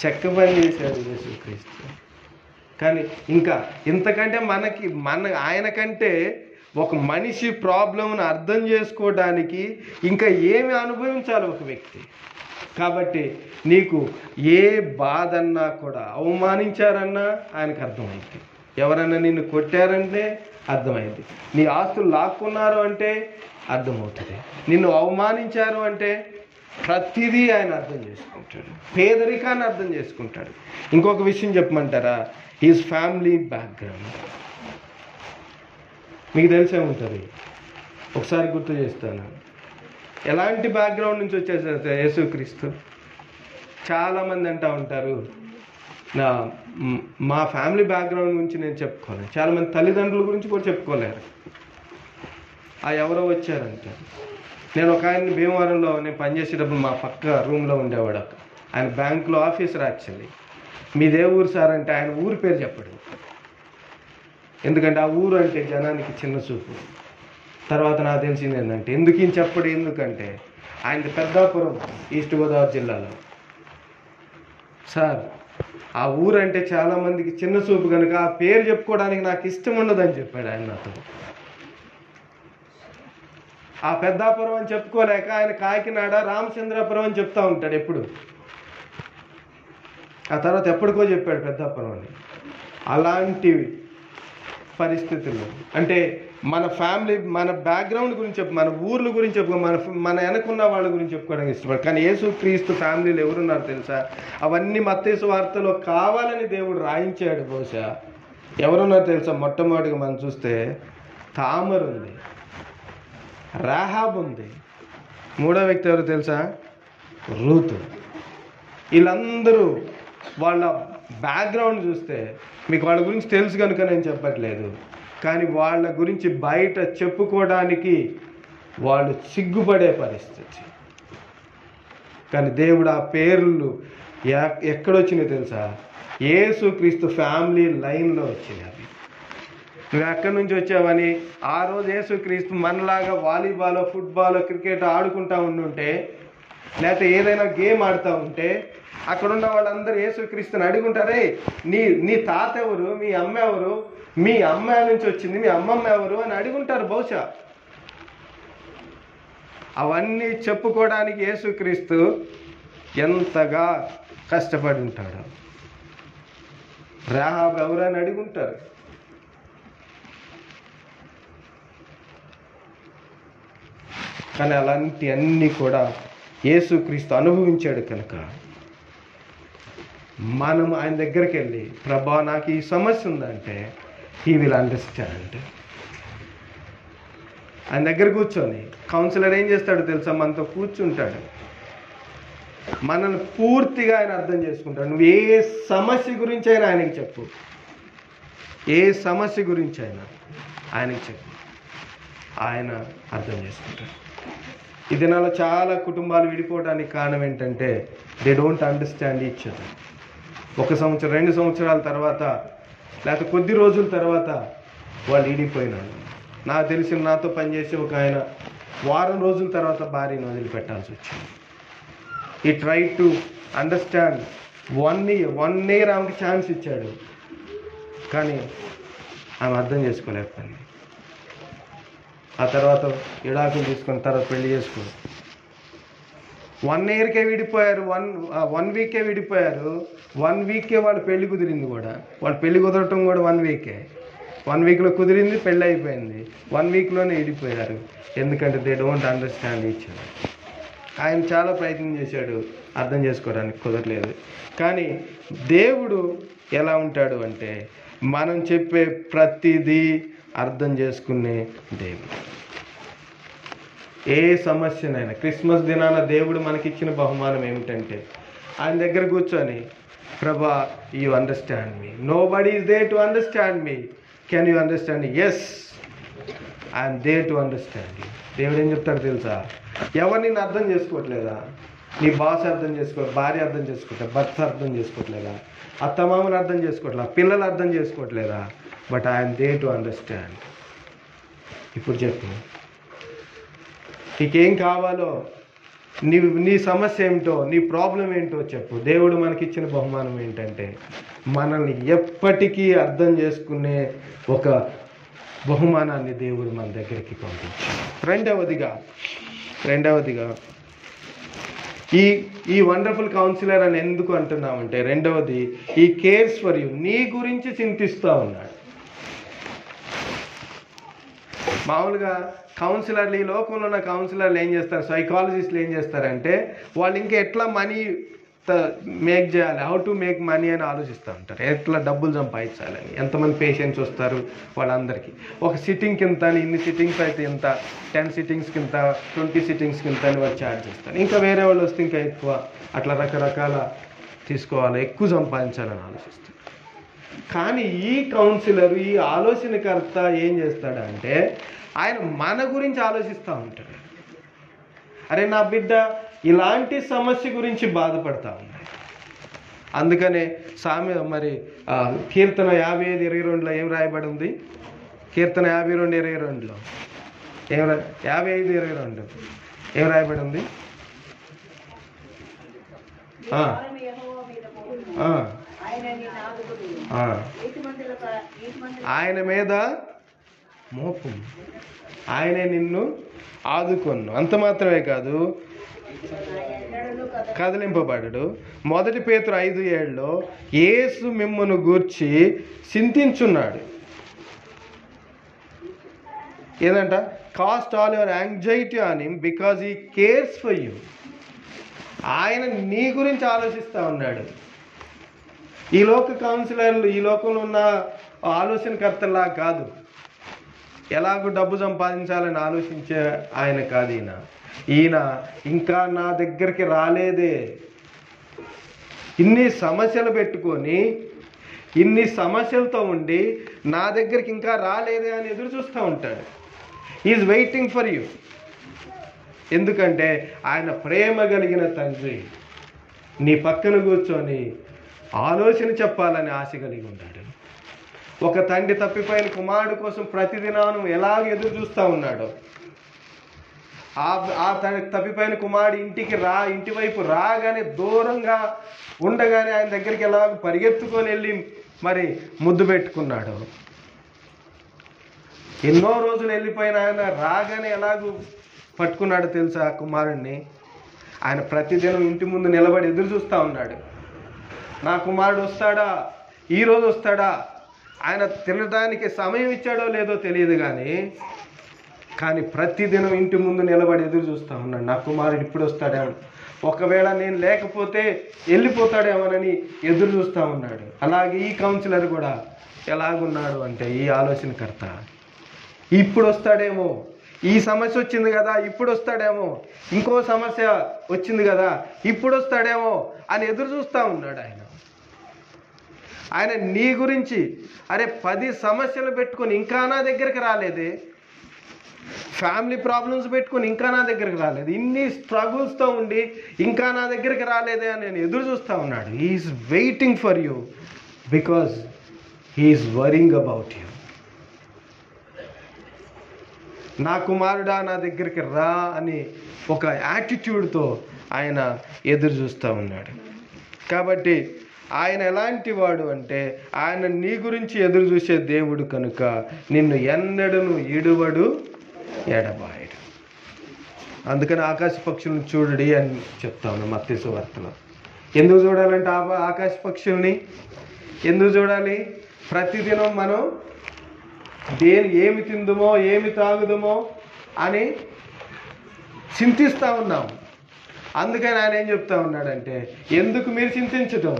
చెక్క పని చేశాడు యేసుక్రీస్తు. కానీ ఇంకా ఇంతకంటే ఆయనకంటే ఒక మనిషి ప్రాబ్లంను అర్థం చేసుకోవడానికి ఇంకా ఏమి అనుభవించాలి ఒక వ్యక్తి? కాబట్టి నీకు ఏ బాధ అన్నా కూడా, అవమానించారన్నా ఆయనకు అర్థమైంది, ఎవరన్నా నిన్ను కొట్టారంటే అర్థమైంది, నీ ఆస్తులు లాక్కున్నారు అంటే అర్థమవుతుంది, నిన్ను అవమానించారు అంటే ప్రతిదీ ఆయన అర్థం చేసుకుంటాడు, పేదరికాన్ని అర్థం చేసుకుంటాడు. ఇంకొక విషయం చెప్పమంటారా? హిజ్ ఫ్యామిలీ బ్యాక్గ్రౌండ్ మీకు తెలిసే ఉంటుంది. ఒకసారి గుర్తు చేస్తాను, ఎలాంటి బ్యాక్గ్రౌండ్ నుంచి వచ్చేసారు యేసుక్రీస్తు. చాలామంది అంటూ ఉంటారు, మా ఫ్యామిలీ బ్యాక్గ్రౌండ్ గురించి నేను చెప్పుకోలేను. చాలామంది తల్లిదండ్రుల గురించి కూడా చెప్పుకోలేరు. ఎవరో వచ్చారంటారు. నేను ఒక ఆయన భీమవరంలో నేను పనిచేసేటప్పుడు మా పక్క రూమ్లో ఉండేవాడు. ఆయన బ్యాంకులో ఆఫీసర్. యాక్చువల్లీ మీదే ఊరు సార్ అంటే ఆయన ఊరి పేరు చెప్పడు. ఎందుకంటే ఆ ఊరు అంటే జనానికి చిన్న చూపు. తర్వాత నాకు తెలిసింది ఏంటంటే ఎందుకంటే ఆయనది పెద్దాపురం, ఈస్ట్ గోదావరి జిల్లాలో. సార్ ఆ ఊరు అంటే చాలామందికి చిన్న చూపు కనుక ఆ పేరు చెప్పుకోవడానికి నాకు ఇష్టం ఉండదని చెప్పాడు ఆయన నాతో. ఆ పెద్దాపురం అని చెప్పుకోలేక ఆయన కాకినాడ, రామచంద్రాపురం అని చెప్తా ఉంటాడు ఎప్పుడు. ఆ తర్వాత ఎప్పటికో చెప్పాడు పెద్దాపురం అని. అలాంటి పరిస్థితుల్లో అంటే మన ఫ్యామిలీ, మన బ్యాక్గ్రౌండ్ గురించి మన ఊర్ల గురించి మన వెనకున్న వాళ్ళ గురించి చెప్పుకోవడానికి ఇష్టపడు. కానీ యేసుక్రీస్తు ఫ్యామిలీలో ఎవరున్నారు తెలుసా? అవన్నీ మత్తయి సువార్తలో కావాలని దేవుడు రాయించాడు. బహుశా ఎవరున్నారు తెలుసా? మొట్టమొదటిగా మనం చూస్తే తామరు ఉంది, రాహాబ్ ఉంది, మూడో వ్యక్తి ఎవరు తెలుసా? రూతు. వీళ్ళందరూ వాళ్ళ బ్యాక్గ్రౌండ్ చూస్తే మీకు వాళ్ళ గురించి తెలుసు కనుక నేను చెప్పట్లేదు, కానీ వాళ్ళ గురించి బయట చెప్పుకోవడానికి వాళ్ళు సిగ్గుపడే పరిస్థితి. కానీ దేవుడు ఆ పేర్లు ఎక్కడొచ్చినాయి తెలుసా? యేసుక్రీస్తు ఫ్యామిలీ లైన్లో వచ్చినాయి. అవి నువ్వు ఎక్కడి నుంచి వచ్చావని ఆ రోజు యేసుక్రీస్తు మనలాగా వాలీబాల్, ఫుట్బాల్, క్రికెట్ ఆడుకుంటా ఉండుంటే, లేకపోతే ఏదైనా గేమ్ ఆడుతూ ఉంటే అక్కడున్న వాళ్ళందరూ యేసుక్రీస్తుని అడుగుంటారే, నీ తాత ఎవరు, మీ అమ్మ ఎవరు, మీ అమ్మ నుంచి వచ్చింది, మీ అమ్మమ్మ ఎవరు అని అడుగుంటారు బహుశా. అవన్నీ చెప్పుకోవడానికి యేసుక్రీస్తు ఎంతగా కష్టపడి ఉంటాడు. రాహాబు ఎవరని అడుగుంటారు. కానీ అలాంటి అన్నీ కూడా యేసుక్రీస్తు అనుభవించాడు కనుక మనం ఆయన దగ్గరికి వెళ్ళి, ప్రభా నాకు ఈ సమస్య ఉందంటే హీ విల్ అండర్స్టాండ్. ఆయన దగ్గర కూర్చొని కౌన్సిలర్ ఏం చేస్తాడో తెలుసా? మనతో కూర్చుంటాడు, మనల్ని పూర్తిగా ఆయన అర్థం చేసుకుంటాడు. నువ్వు ఏ సమస్య గురించి అయినా ఆయనకి చెప్పు, ఏ సమస్య గురించి అయినా ఆయనకి చెప్పు, ఆయన అర్థం చేసుకుంటాడు. ఈ దినాల్లో చాలా కుటుంబాలు విడిపోవడానికి కారణం ఏంటంటే they don't understand each other. 1 సంవత్సరం 2 సంవత్సరాల తర్వాత, లేకపోతే కొద్ది రోజుల తర్వాత వాళ్ళు విడిపోయినారు. నాకు తెలిసిన నాతో పనిచేసే ఒక ఆయన వారం రోజుల తర్వాత భార్యను వదిలిపెట్టాల్సి వచ్చింది. ఈ ట్రై టు అండర్స్టాండ్ 1 year ఆమెకి ఛాన్స్ ఇచ్చాడు, కానీ ఆమె అర్థం చేసుకోలేకపోయింది. ఆ తర్వాత విడాకులు తీసుకున్న తర్వాత పెళ్లి చేసుకుని 1 yearకే విడిపోయారు, 1 weekకే విడిపోయారు. 1 weekకే వాళ్ళ పెళ్లి కుదిరింది కూడా. వాళ్ళ పెళ్లి కుదరటం కూడా 1 weekకే. 1 weekలో కుదిరింది, పెళ్ళి అయిపోయింది. 1 weekలోనే విడిపోయారు. ఎందుకంటే they don't understand each other. ఆయన చాలా ప్రయత్నం చేశాడు, అర్థం చేసుకోవడానికి కుదరలేదు. కానీ దేవుడు ఎలా ఉంటాడు అంటే మనం చెప్పే ప్రతిదీ అర్థం చేసుకునే దేవుడు. ఏ సమస్యనైనా, క్రిస్మస్ దినాన దేవుడు మనకిచ్చిన బహుమానం ఏమిటంటే ఆయన దగ్గర కూర్చొని, ప్రభా you understand me, nobody is there to understand me, can you understand? Yes, I'm there to understand you. దేవుడు ఏం చెప్తాడు తెలుసా? ఎవరు నిన్ను అర్థం చేసుకోవట్లేదా? నీ బాస్ అర్థం భార్య అర్థం చేసుకోవట్లేదు, భర్త అర్థం చేసుకోవట్లేదా, అత్తమామలు అర్థం చేసుకోవట్లేదా, పిల్లలు అర్థం చేసుకోవట్లేదా? But I'm there to understand. ఇప్పుడు చెప్పు, నీకేం కావాలో, నీ సమస్య ఏమిటో, నీ ప్రాబ్లం ఏంటో చెప్పు. దేవుడు మనకిచ్చిన బహుమానం ఏంటంటే మనల్ని ఎప్పటికీ అర్థం చేసుకునే ఒక బహుమానాన్ని దేవుడు మన దగ్గరికి పంపించాడు. రెండవదిగా ఈ వండర్ఫుల్ కౌన్సిలర్ అని ఎందుకు అంటున్నామంటే, రెండవది ఈ కేర్స్ ఫర్ యూ, నీ గురించి చింతిస్తూ ఉన్నాడు. మామూలుగా కౌన్సిలర్లు, ఈ లోకంలో ఉన్న కౌన్సిలర్లు ఏం చేస్తారు, సైకాలజిస్టులు ఏం చేస్తారంటే వాళ్ళు ఇంకా ఎట్లా మనీ మేక్ చేయాలి, హౌ టు మేక్ మనీ అని ఆలోచిస్తూ ఉంటారు. ఎట్లా డబ్బులు సంపాదించాలని. ఎంతమంది పేషెంట్స్ వస్తారు వాళ్ళందరికీ ఒక సిట్టింగ్కి ఇంత అని, ఇన్ని సిట్టింగ్స్ అయితే ఇంత, 10 సిట్టింగ్స్కి ఇంత, 20 సిట్టింగ్స్కి ఇంత అని వాళ్ళు ఛార్జ్ చేస్తారు. ఇంకా వేరే వాళ్ళు వస్తే ఇంకా ఎక్కువ, అట్లా రకరకాల తీసుకోవాలి, ఎక్కువ సంపాదించాలని ఆలోచిస్తారు. కానీ ఈ కౌన్సిలర్, ఈ ఆలోచనకర్త ఏం చేస్తాడంటే ఆయన మన గురించి ఆలోచిస్తూ ఉంటాడు. అరే నా బిడ్డ ఇలాంటి సమస్య గురించి బాధపడతా ఉన్నాయి. అందుకనే కీర్తన 55:22లో ఏం రాయబడి ఉంది? కీర్తన 52:22లో 55:22 ఏం రాయబడి ఉంది? ఆయన మీద మోపు, ఆయనే నిన్ను ఆదుకొను. అంత మాత్రమే కాదు, కదిలింపబడడు. 1 పేతురు 5:7లో యేసు మిమ్మును గూర్చి చింతించున్నాడు. ఏదంట? Cast all your anxiety on him because he cares for you. ఆయన నీ గురించి ఆలోచిస్తూ ఉన్నాడు. ఈ లోక కౌన్సిలర్లు, ఈ లోకంలో ఉన్న ఆలోచనకర్తలా కాదు, ఎలాగో డబ్బు సంపాదించాలని ఆలోచించే ఆయన కాదు. ఈయన ఇంకా నా దగ్గరికి రాలేదే, ఇన్ని సమస్యలు పెట్టుకొని ఇన్ని సమస్యలతో ఉండి నా దగ్గరికి ఇంకా రాలేదే అని ఎదురు చూస్తూ ఉంటాడు. Is waiting for you. ఎందుకంటే ఆయన ప్రేమ కలిగిన తండ్రి నీ పక్కన కూర్చొని ఆలోచన చెప్పాలని ఆశ కలిగి ఉన్నాడు. ఒక తండ్రి తప్పిపోయిన కుమారుడు కోసం ప్రతిదినం ఎలాగ ఎదురు చూస్తూ ఉన్నాడో, ఆ తప్పిపోయిన కుమారుడు ఇంటి వైపు రాగానే దూరంగా ఉండగానే ఆయన దగ్గరికి ఎలాగ పరిగెత్తుకొని వెళ్ళి మరి ముద్దు పెట్టుకున్నాడు. ఎన్నో రోజులు వెళ్ళిపోయిన ఆయన రాగానే ఎలాగూ పట్టుకున్నాడు తెలుసా కుమారుడిని. ఆయన ప్రతిదినం ఇంటి ముందు నిలబడి ఎదురు చూస్తూ ఉన్నాడు. నా కుమారుడు వస్తాడా, ఈరోజు వస్తాడా. ఆయన తినడానికి సమయం ఇచ్చాడో లేదో తెలియదు కానీ ప్రతిదినం ఇంటి ముందు నిలబడి ఎదురు చూస్తూ ఉన్నాడు. నా కుమారుడు ఇప్పుడు వస్తాడేమో, ఒకవేళ నేను లేకపోతే వెళ్ళిపోతాడేమోనని ఎదురు చూస్తూ ఉన్నాడు. అలాగే ఈ కౌన్సిలర్ కూడా ఎలాగున్నాడు అంటే, ఈ ఆలోచనకర్త ఇప్పుడు వస్తాడేమో, ఈ సమస్య వచ్చింది కదా ఇప్పుడు వస్తాడేమో, ఇంకో సమస్య వచ్చింది కదా ఇప్పుడు వస్తాడేమో అని ఎదురు చూస్తూ ఉన్నాడు. ఆయన నీ గురించి 10 సమస్యలు పెట్టుకొని ఇంకా నా దగ్గరికి రాలేదే, ఫ్యామిలీ ప్రాబ్లమ్స్ పెట్టుకొని ఇంకా నా దగ్గరికి రాలేదు, ఇన్ని స్ట్రగుల్స్తో ఉండి ఇంకా నా దగ్గరికి రాలేదే అని నేను ఎదురు చూస్తూ ఉన్నాడు. He's waiting for you because he's worrying about you. నా కుమారుడా నా దగ్గరికి రా అని ఒక యాటిట్యూడ్తో ఆయన ఎదురు చూస్తూ ఉన్నాడు. కాబట్టి ఆయన ఎలాంటి వాడు అంటే, ఆయన నీ గురించి ఎదురు చూసే దేవుడు కనుక నిన్ను ఎన్నడను ఇడువడు ఎడబాయడు. అందుకని ఆకాశ పక్షులను చూడడి అని చెప్తాను మత్తయి సువార్తలో. ఎందుకు చూడాలంటే ఆకాశ పక్షుల్ని ఎందుకు చూడాలి? ప్రతిదినం మనం ఏమి తిందుమో ఏమి తాగుదమో అని చింతిస్తూ ఉన్నాం. అందుకని ఆయన ఏం చెప్తా ఉన్నాడంటే, ఎందుకు మీరు చింతించటం,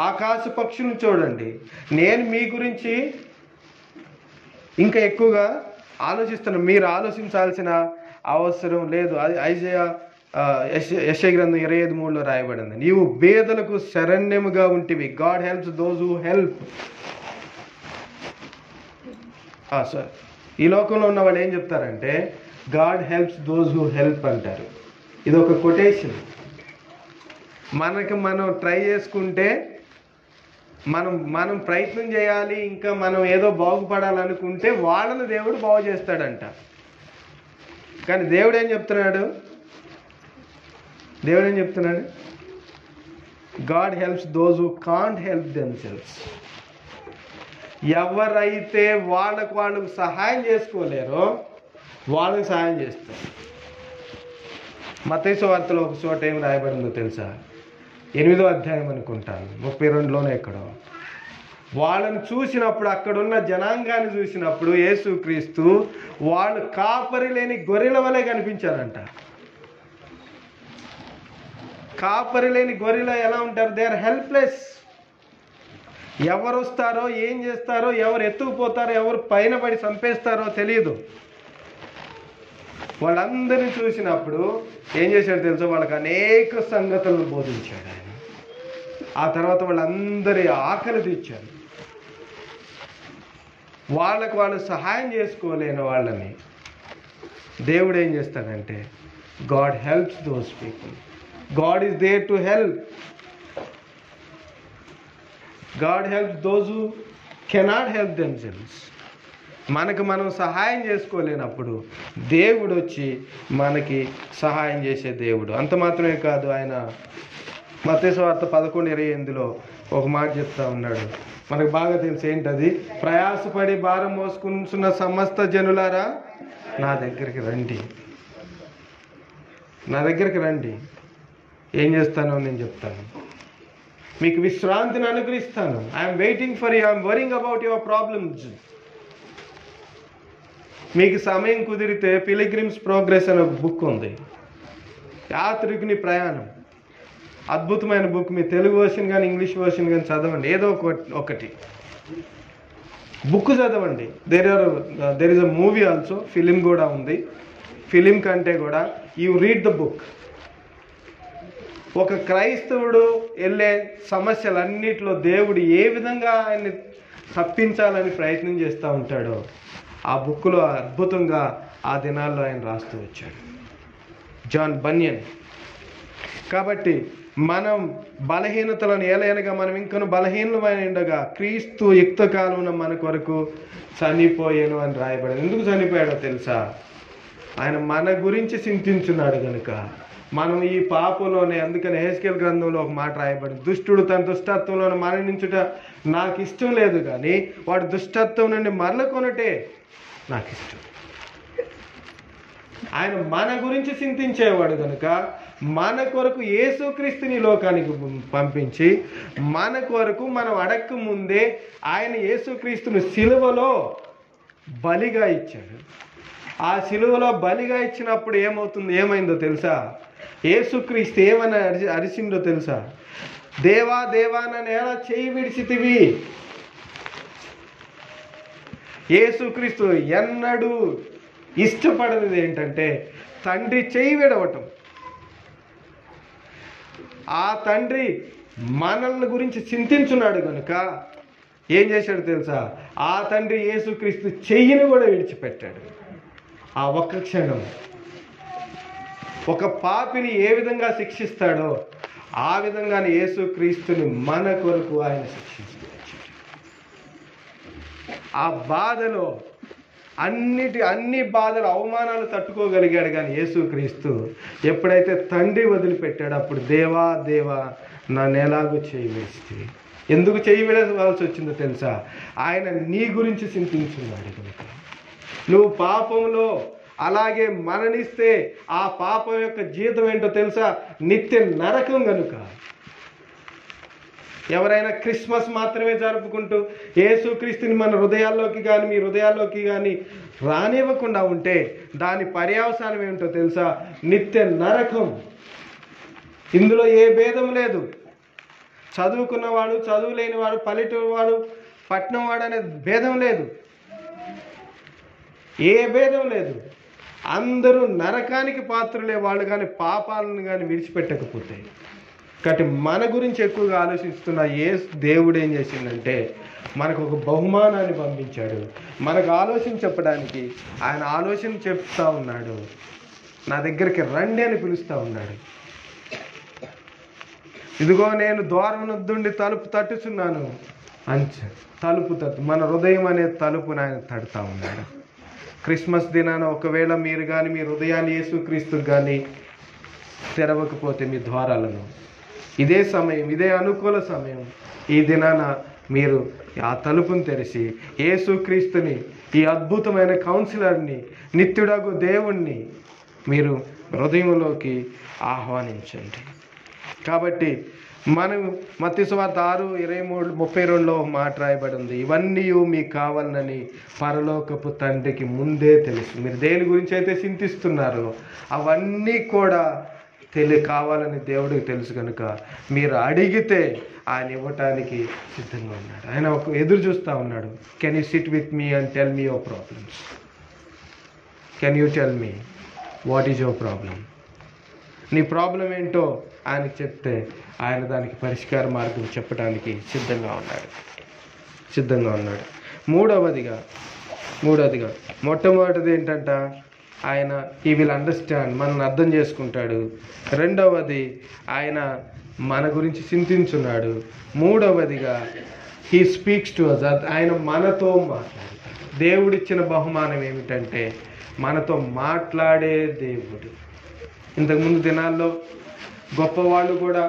ఆకాశ పక్షులను చూడండి. నేను మీ గురించి ఇంకా ఎక్కువగా ఆలోచిస్తున్నాను, మీరు ఆలోచించాల్సిన అవసరం లేదు. అది యెషయా గ్రంథం 25:3 రాయబడింది. నీవు బేదలకు శరణ్యముగా ఉంటివి. God helps those who help. Sir, ఈ లోకంలో ఉన్న వాళ్ళు ఏం చెప్తారంటే God helps those who help అంటారు. ఇది ఒక కొటేషన్. మనం ట్రై చేసుకుంటే మనం ప్రయత్నం చేయాలి, ఇంకా మనం ఏదో బాగుపడాలనుకుంటే వాళ్ళని దేవుడు బాగు చేస్తాడంట. కానీ దేవుడు ఏం చెప్తున్నాడు? God helps those who can't help themselves. ఎవరైతే వాళ్ళకు సహాయం చేసుకోలేరో వాళ్ళకి సహాయం చేస్తారు. మత్తయి సువార్తలో ఒక చోట ఏం రాయబడిందో తెలుసా? 8వ అధ్యాయం అనుకుంటాను, 32లోనే ఎక్కడో. వాళ్ళని చూసినప్పుడు, అక్కడున్న జనాంగాన్ని చూసినప్పుడు యేసుక్రీస్తు వాళ్ళు కాపరి లేని గొర్రెల వలె కనిపించారంట. కాపరి లేని గొర్రెలు ఎలా ఉంటారు? They are helpless. ఎవరు వస్తారో, ఏం చేస్తారో, ఎవరు ఎత్తుకుపోతారో, ఎవరు పైన పడి చంపేస్తారో తెలియదు. వాళ్ళందరినీ చూసినప్పుడు ఏం చేశాడు తెలుసా? వాళ్ళకి అనేక సంగతులను బోధించాడు ఆయన. ఆ తర్వాత వాళ్ళందరి ఆకలి తీర్చాడు. వాళ్ళు సహాయం చేసుకోలేని వాళ్ళని దేవుడు ఏం చేస్తాడంటే, God helps those people. God is there to help. God helps those who cannot help themselves. మనం సహాయం చేసుకోలేనప్పుడు దేవుడు వచ్చి మనకి సహాయం చేసే దేవుడు. అంత మాత్రమే కాదు, ఆయన మత్తయి సువార్త 11:28లో ఒక మాట చెప్తా ఉన్నాడు. మనకు బాగా తెలుసు ఏంటది? ప్రయాసపడి భారం మోసుకుంటున్న సమస్త జనులారా నా దగ్గరికి రండి. ఏం చేస్తానో నేను చెప్తాను, మీకు విశ్రాంతిని అనుగ్రహిస్తాను. I'm waiting for you, I'm worrying about your problems. మీకు సమయం కుదిరితే పిలిగ్రిమ్స్ ప్రోగ్రెస్ అనే ఒక బుక్ ఉంది, యాత్రికుని ప్రయాణం. అద్భుతమైన బుక్. మీ తెలుగు వర్షన్ కానీ ఇంగ్లీష్ వర్షన్ కానీ చదవండి, ఏదో ఒకటి బుక్ చదవండి. There is a movie also, film కూడా ఉంది. ఫిలిం కంటే కూడా యూ రీడ్ ద బుక్. ఒక క్రైస్తవుడు వెళ్ళే సమస్యలన్నిటిలో దేవుడు ఏ విధంగా ఆయన్ని తప్పించాలని ప్రయత్నం చేస్తూ ఉంటాడో ఆ బుక్లో అద్భుతంగా ఆ దినాల్లో ఆయన రాస్తూ వచ్చాడు, జాన్ బన్యన్. కాబట్టి మనం బలహీనతలను ఏలైనగా మనం ఇంకను బలహీనమైన ఉండగా క్రీస్తు యుక్త కాలంలో మన కొరకు చనిపోయాను అని రాయబడింది. ఎందుకు చనిపోయాడో తెలుసా? ఆయన మన గురించి చింతించున్నాడు కనుక. మనం ఈ పాపంలోనే, అందుకని హెస్కేల్ గ్రంథంలో ఒక మాట రాయబడింది, దుష్టుడు తన దుష్టత్వంలో మరణించుట నాకు ఇష్టం లేదు, కానీ వాడు దుష్టత్వం నుండి మరలకొనటే నాకు ఇష్టం. ఆయన మన గురించి చింతించేవాడు కనుక మన కొరకు యేసుక్రీస్తుని లోకానికి పంపించి మన కొరకు మనం అడక్క ముందే ఆయన యేసుక్రీస్తుని సిలువలో బలిగా ఇచ్చాడు. ఆ సిలువలో బలిగా ఇచ్చినప్పుడు ఏమైందో తెలుసా? యేసుక్రీస్తు ఏమని అరిసిందో తెలుసా? దేవా దేవా నన్ను ఎలా చేయి విడిచితివి. యేసుక్రీస్తు ఎన్నడూ ఇష్టపడనిది ఏంటంటే తండ్రి చేయి విడవటం. ఆ తండ్రి మనల్ని గురించి చింతించున్నాడు కనుక ఏం చేశాడు తెలుసా? ఆ తండ్రి యేసుక్రీస్తు చెయ్యిని కూడా విడిచిపెట్టాడు. ఆ ఒక్క క్షణం ఒక పాపిని ఏ విధంగా శిక్షిస్తాడో ఆ విధంగానే యేసుక్రీస్తుని మన కొరకు ఆయన శిక్షిస్తూ వచ్చాడు. ఆ బాధలో అన్ని బాధలు అవమానాలు తట్టుకోగలిగాడు. కానీ యేసుక్రీస్తు ఎప్పుడైతే తండ్రి వదిలిపెట్టాడు అప్పుడు దేవా దేవా నన్ను ఎలాగో చేయి వేస్తే. ఎందుకు చేయి వేయవలసి వచ్చిందో తెలుసా? ఆయన నీ గురించి చింతించున్నాడు కనుక. నువ్వు పాపంలో అలాగే మరణిస్తే ఆ పాపం యొక్క జీతం ఏంటో తెలుసా? నిత్య నరకం కనుక. ఎవరైనా క్రిస్మస్ మాత్రమే జరుపుకుంటూ యేసుక్రీస్తుని మన హృదయాల్లోకి కానీ మీ హృదయాల్లోకి కానీ రానివ్వకుండా ఉంటే దాని పర్యవసానం ఏమిటో తెలుసా? నిత్య నరకం. ఇందులో ఏ భేదం లేదు. చదువుకున్నవాడు, చదువు లేనివాడు, పల్లెటూరు వాడు, పట్నం వాడు అనే భేదం లేదు. ఏ భేదం లేదు. అందరూ నరకానికి పాత్రలే వాళ్ళు, కానీ పాపాలను కానీ విడిచిపెట్టకపోతే. కాబట్టి మన గురించి ఎక్కువగా ఆలోచిస్తున్న దేవుడు ఏం చేసిందంటే మనకు ఒక బహుమానాన్ని పంపించాడు. మనకు ఆలోచన చెప్పడానికి ఆయన ఆలోచన చెప్తా ఉన్నాడు. నా దగ్గరికి రండి అని పిలుస్తూ ఉన్నాడు. ఇదిగో నేను ద్వారం వద్దుండి తలుపు తట్టుచున్నాను తలుపు మన హృదయం అనే తలుపుని ఆయన తడుతూ ఉన్నాడు. క్రిస్మస్ దినాన ఒకవేళ మీరు కానీ మీ హృదయాన్ని యేసుక్రీస్తుకు కానీ తెరవకపోతే మీ ద్వారాలను, ఇదే సమయం, ఇదే అనుకూల సమయం, ఈ దినాన మీరు ఆ తలుపును తెరిచి యేసుక్రీస్తుని, ఈ అద్భుతమైన కౌన్సిలర్ని, నిత్యుడగు దేవుణ్ణి మీరు హృదయంలోకి ఆహ్వానించండి. కాబట్టి మనం మత్తయి సువార్త 6:23-32లో మాట రాయబడి ఉంది, ఇవన్నీ మీకు కావాలని పరలోకపు తండ్రికి ముందే తెలుసు. మీరు దేని గురించి అయితే చింతిస్తున్నారో అవన్నీ కూడా కావాలని దేవుడికి తెలుసు కనుక మీరు అడిగితే ఆయన ఇవ్వటానికి సిద్ధంగా ఉన్నాడు. ఆయన ఎదురు చూస్తూ ఉన్నాడు. Can you SIT with me and tell me your problems? Can you tell me what is your problem? నీ ప్రాబ్లం ఏంటో ఆయనకు చెప్తే ఆయన దానికి పరిష్కార మార్గం చెప్పడానికి సిద్ధంగా ఉన్నాడు. మూడవదిగా మొట్టమొదటిది ఏంటంట, ఆయన ఈ విల్ అండర్స్టాండ్, మనల్ని అర్థం చేసుకుంటాడు. రెండవది ఆయన మన గురించి చింతించున్నాడు. మూడవదిగా హీ స్పీక్స్ టు అస్, ఆయన మనతో మాట్లాడతాడు. దేవుడిచ్చిన బహుమానం ఏమిటంటే మనతో మాట్లాడే దేవుడు. ఇంతకుముందు దినాల్లో గొప్పవాళ్ళు కూడా,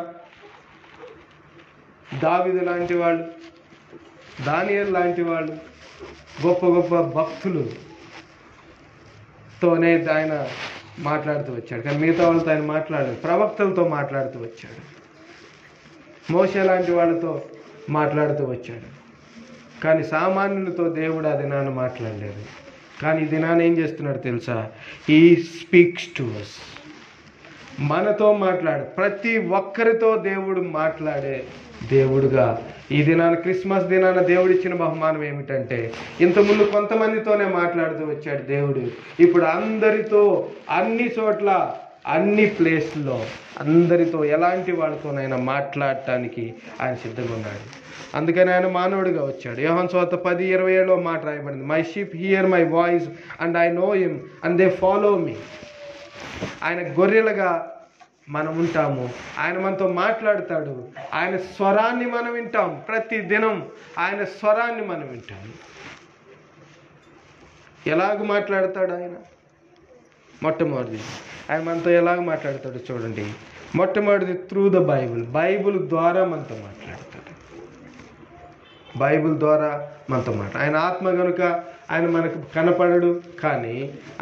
దావీదు లాంటి వాళ్ళు, దానియేలు లాంటి వాళ్ళు, గొప్ప గొప్ప భక్తులతోనే ఆయన మాట్లాడుతూ వచ్చాడు. కానీ మిగతా వాళ్ళతో ఆయన మాట్లాడలేదు. ప్రవక్తలతో మాట్లాడుతూ వచ్చాడు. మోషే లాంటి వాళ్ళతో మాట్లాడుతూ వచ్చాడు. కానీ సామాన్యులతో దేవుడు ఆ దినాన్ని మాట్లాడలేదు. కానీ ఈ దినాన్ని ఏం చేస్తున్నాడు తెలుసా? హీ స్పీక్స్ టు అస్, మనతో మాట్లాడు. ప్రతి ఒక్కరితో దేవుడు మాట్లాడే దేవుడుగా ఈ దినాన, క్రిస్మస్ దినాన దేవుడు ఇచ్చిన బహుమానం ఏమిటంటే, ఇంతకుముందు కొంతమందితోనే మాట్లాడుతూ వచ్చాడు దేవుడు. ఇప్పుడు అందరితో, అన్ని చోట్ల అన్ని ప్లేస్లో అందరితో ఎలాంటి వాళ్ళతోనైనా మాట్లాడటానికి ఆయన సిద్ధంగా ఉన్నాడు. అందుకని ఆయన మానవుడిగా వచ్చాడు. యోహాను సువార్త 10:27 మాట రాయబడింది, my sheep here my voice and I know him and they follow me. ఆయన గొర్రెలుగా మనం ఉంటాము. ఆయన మనతో మాట్లాడతాడు. ఆయన స్వరాన్ని మనం వింటాం. ప్రతి దినం ఆయన స్వరాన్ని మనం వింటాం. ఎలాగ మాట్లాడతాడు ఆయన? మొట్టమొదటిది ఆయన మనతో ఎలాగ మాట్లాడతాడు చూడండి. మొట్టమొదటిది త్రూ ద బైబుల్. బైబుల్ ద్వారా మనతో మాట్లాడతాడు. బైబుల్ ద్వారా మనతో ఆయన ఆత్మ కనుక ఆయన మనకు కనపడడు. కానీ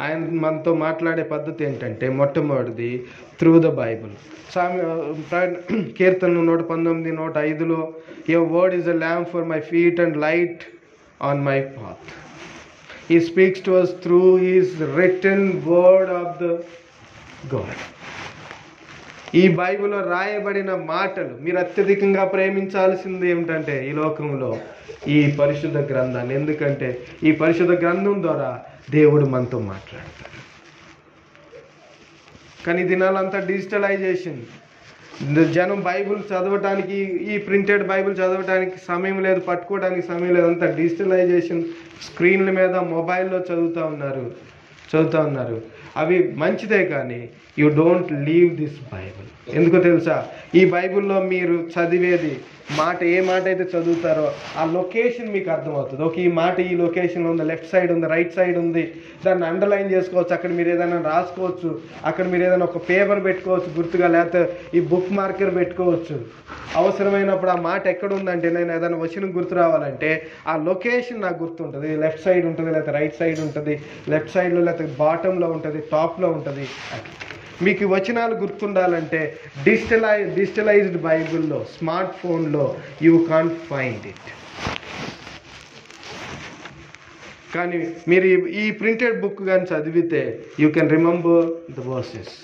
ఆయన మనతో మాట్లాడే పద్ధతి ఏంటంటే మొట్టమొదటిది త్రూ ద బైబుల్. కీర్తన 119, 105లో your word is a lamp for my feet and light on my path. He speaks to us through his written word of the God. ఈ బైబిల్లో రాయబడిన మాటలు మీరు అత్యధికంగా ప్రేమించాల్సింది ఏమిటంటే ఈ లోకంలో ఈ పరిశుద్ధ గ్రంథాన్ని. ఎందుకంటే ఈ పరిశుద్ధ గ్రంథం ద్వారా దేవుడు మనతో మాట్లాడతాడు. కానీ దినాలంతా డిజిటలైజేషన్, జనం బైబిల్ చదవటానికి, ఈ ప్రింటెడ్ బైబిల్ చదవటానికి సమయం లేదు, పట్టుకోవడానికి సమయం లేదు. అంతా డిజిటలైజేషన్, స్క్రీన్ల మీద మొబైల్లో చదువుతూ ఉన్నారు. అవి మంచిదే, కానీ you don't leave this Bible. ఎందుకో తెలుసా? ఈ బైబిల్లో మీరు చదివేది మాట, ఏ మాట అయితే చదువుతారో ఆ లొకేషన్ మీకు అర్థమవుతుంది. ఈ మాట ఈ లొకేషన్లో ఉంది, లెఫ్ట్ సైడ్ ఉంది, రైట్ సైడ్ ఉంది, దాన్ని అండర్లైన్ చేసుకోవచ్చు, అక్కడ మీరు ఏదైనా రాసుకోవచ్చు, అక్కడ మీరు ఏదైనా ఒక పేపర్ పెట్టుకోవచ్చు గుర్తుగా, లేకపోతే ఈ బుక్ మార్కర్ పెట్టుకోవచ్చు. అవసరమైనప్పుడు ఆ మాట ఎక్కడ ఉందంటే, నేను ఏదైనా వచనం గుర్తు రావాలంటే ఆ లొకేషన్ నాకు గుర్తుంటుంది. లెఫ్ట్ సైడ్ ఉంటుంది, లేకపోతే రైట్ సైడ్ ఉంటుంది, లెఫ్ట్ సైడ్లో లేకపోతే బాటంలో ఉంటుంది, టాప్లో ఉంటుంది. మీకు వచనాలు గుర్తుండాలంటే డిజిటలైజ్డ్ బైబిల్లో, స్మార్ట్ ఫోన్లో యూ కాంట్ ఫైండ్ ఇట్. కానీ మీరు ఈ ప్రింటెడ్ బుక్ కానీ చదివితే you can remember the versus.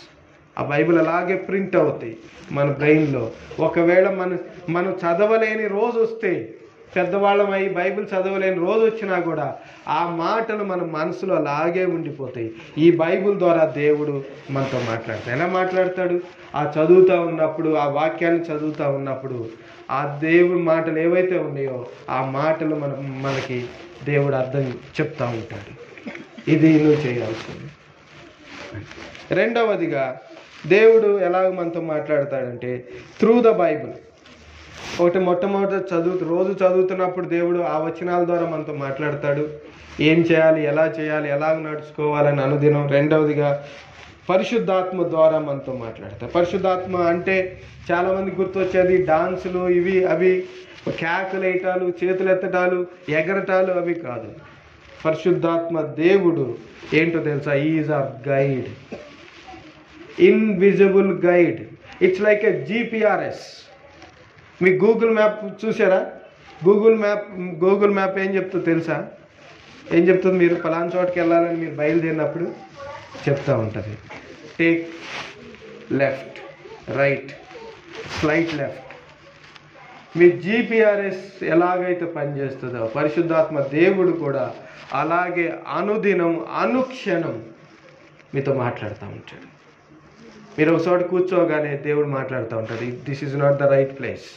ఆ బైబిల్ అలాగే ప్రింట్ అవుతాయి మన బ్రెయిన్లో. ఒకవేళ మనం చదవలేని రోజు వస్తే, పెద్దవాళ్ళమై బైబిల్ చదవలేని రోజు వచ్చినా కూడా ఆ మాటలు మన మనసులో అలాగే ఉండిపోతాయి. ఈ బైబిల్ ద్వారా దేవుడు మనతో మాట్లాడతాడు. ఎలా మాట్లాడతాడు? ఆ చదువుతూ ఉన్నప్పుడు, ఆ వాక్యాన్ని చదువుతూ ఉన్నప్పుడు ఆ దేవుడి మాటలు ఏవైతే ఉన్నాయో ఆ మాటలు మనకి దేవుడు అర్థం చెప్తూ ఉంటాడు. ఇది నువ్వు చేయాల్సింది. రెండవదిగా దేవుడు ఎలాగ మనతో మాట్లాడతాడంటే త్రూ ద బైబిల్. మొట్టమొదటి రోజు చదువుతున్నప్పుడు దేవుడు ఆ వచనాల ద్వారా మనతో మాట్లాడతాడు. ఏం చేయాలి, ఎలా చేయాలి, ఎలాగ నడుచుకోవాలని అనుదినం. రెండవదిగా పరిశుద్ధాత్మ ద్వారా మనతో మాట్లాడతాడు. పరిశుద్ధాత్మ అంటే చాలామంది గుర్తొచ్చేది డాన్సులు, ఇవి అవి, కేకలేయటాలు, చేతులు ఎత్తటాలు, ఎగరటాలు, అవి కాదు. పరిశుద్ధాత్మ దేవుడు ఏంటో తెలుసా? Is our guide, invisible guide. It's like a GPS. Me Google map చూసారా? గూగుల్ మ్యాప్ ఏం చెప్తుందో తెలుసా? ఏం చెప్తుంది? మీరు పలానా చోటుకి వెళ్ళాలని మీరు బయలుదేరినప్పుడు చెప్తూ ఉంటుంది, take left, right, slight left. మీ GPS ఎలాగైతే పనిచేస్తుందో పరిశుద్ధాత్మ దేవుడు కూడా అలాగే అనుదినం, అనుక్షణం మీతో మాట్లాడుతూ ఉంటాడు. మీరు ఒక చోట కూర్చోగానే దేవుడు మాట్లాడుతూ ఉంటాడు, this is not the right place.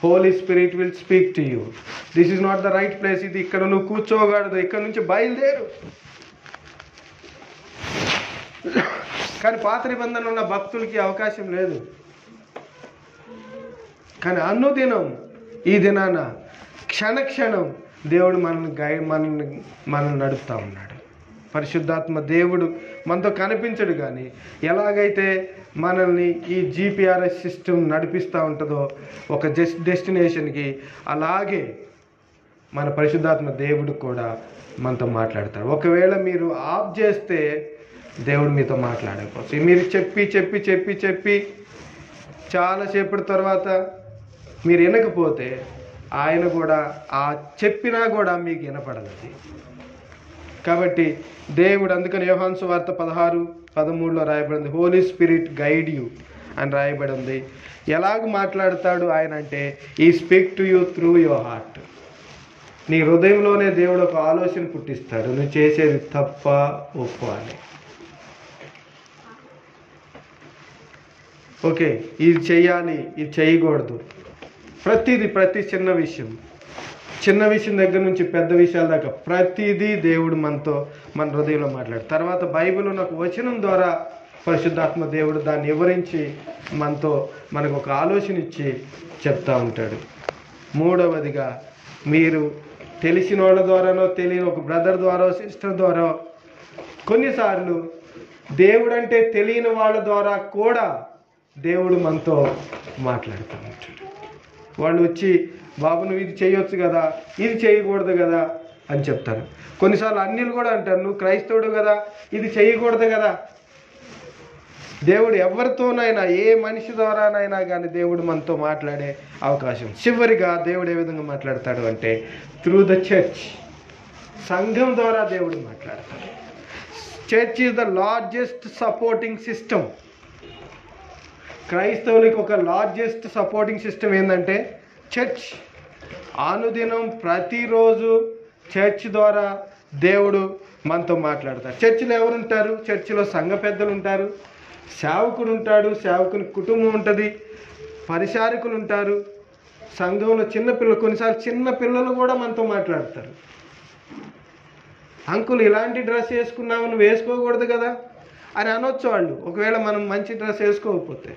Holy Spirit will speak to you. This is not the right place. ఇది ఇక్కడ నువ్వు కూర్చోకూడదు, ఇక్కడ నుంచి బయలుదేరు. కానీ పాత నిబంధనలో ఉన్న భక్తులకి అవకాశం లేదు. కానీ అనుదినం, ఈ దినాన క్షణక్షణం దేవుడు మనల్ని నడుపుతూ ఉన్నాడు. పరిశుద్ధాత్మ దేవుడు మనతో కనిపించడు, కానీ ఎలాగైతే మనల్ని ఈ GPS సిస్టమ్ నడిపిస్తూ ఉంటుందో ఒక డెస్టినేషన్కి, అలాగే మన పరిశుద్ధాత్మ దేవుడు కూడా మనతో మాట్లాడతాడు. ఒకవేళ మీరు ఆఫ్ చేస్తే దేవుడు మీతో మాట్లాడకపోవచ్చు. మీరు చెప్పి చెప్పి చెప్పి చెప్పి చాలాసేపటి తర్వాత మీరు వినకపోతే ఆయన కూడా ఆ చెప్పినా కూడా మీకు వినపడదు. కాబట్టి దేవుడు, అందుకని యోహాను సువార్త 16:13లో రాయబడింది, హోలీ స్పిరిట్ గైడ్ యూ అని రాయబడి ఉంది. ఎలాగ మాట్లాడతాడు ఆయన అంటే, he speak to you through your heart. నీ హృదయంలోనే దేవుడు ఒక ఆలోచన పుట్టిస్తాడు, నువ్వు చేసేది తప్ప ఒప్పు అని. ఓకే, ఇది చెయ్యాలి, ఇది చేయకూడదు. ప్రతి చిన్న విషయం దగ్గర నుంచి పెద్ద విషయాల దాకా ప్రతిదీ దేవుడు మనతో మన హృదయంలో మాట్లాడు. తర్వాత బైబిల్లో ఒక వచనం ద్వారా పరిశుద్ధాత్మ దేవుడు దాన్ని వివరించి మనకు ఒక ఆలోచన ఇచ్చి చెప్తా ఉంటాడు. మూడవదిగా, మీరు తెలిసిన వాళ్ళ ద్వారానో తెలియని ఒక బ్రదర్ ద్వారా సిస్టర్ ద్వారా కొన్నిసార్లు దేవుడు అంటే తెలియని వాళ్ళ ద్వారా కూడా దేవుడు మనతో మాట్లాడుతూ ఉంటాడు. వాళ్ళు వచ్చి, బాబు నువ్వు ఇది చేయొచ్చు కదా, ఇది చేయకూడదు కదా అని చెప్తారు. కొన్నిసార్లు అన్యులు కూడా అంటారు, నువ్వు క్రైస్తవుడు కదా, ఇది చేయకూడదు కదా. దేవుడు ఎవరితోనైనా, ఏ మనిషి ద్వారానైనా కానీ దేవుడు మనతో మాట్లాడే అవకాశం. చివరిగా దేవుడు ఏ విధంగా మాట్లాడతాడు అంటే త్రూ ద చర్చ్, సంఘం ద్వారా దేవుడు మాట్లాడతాడు. Church is the largest supporting system. క్రైస్తవులకి ఒక లార్జెస్ట్ సపోర్టింగ్ సిస్టమ్ ఏంటంటే చర్చ్. అనుదినం ప్రతిరోజు చర్చ్ ద్వారా దేవుడు మనతో మాట్లాడతాడు. చర్చిలో ఎవరుంటారు? చర్చిలో సంఘ పెద్దలు ఉంటారు, సేవకుడు ఉంటాడు, సేవకుని కుటుంబం ఉంటుంది, పరిచారకులు ఉంటారు, సంఘంలో చిన్నపిల్లలు, కొన్నిసార్లు చిన్న పిల్లలు కూడా మనతో మాట్లాడతారు. అంకుల్ ఇలాంటి డ్రెస్ వేసుకున్నావు, నువ్వు వేసుకోకూడదు కదా అని అనొచ్చు వాళ్ళు. ఒకవేళ మనం మంచి డ్రెస్ వేసుకోకపోతే,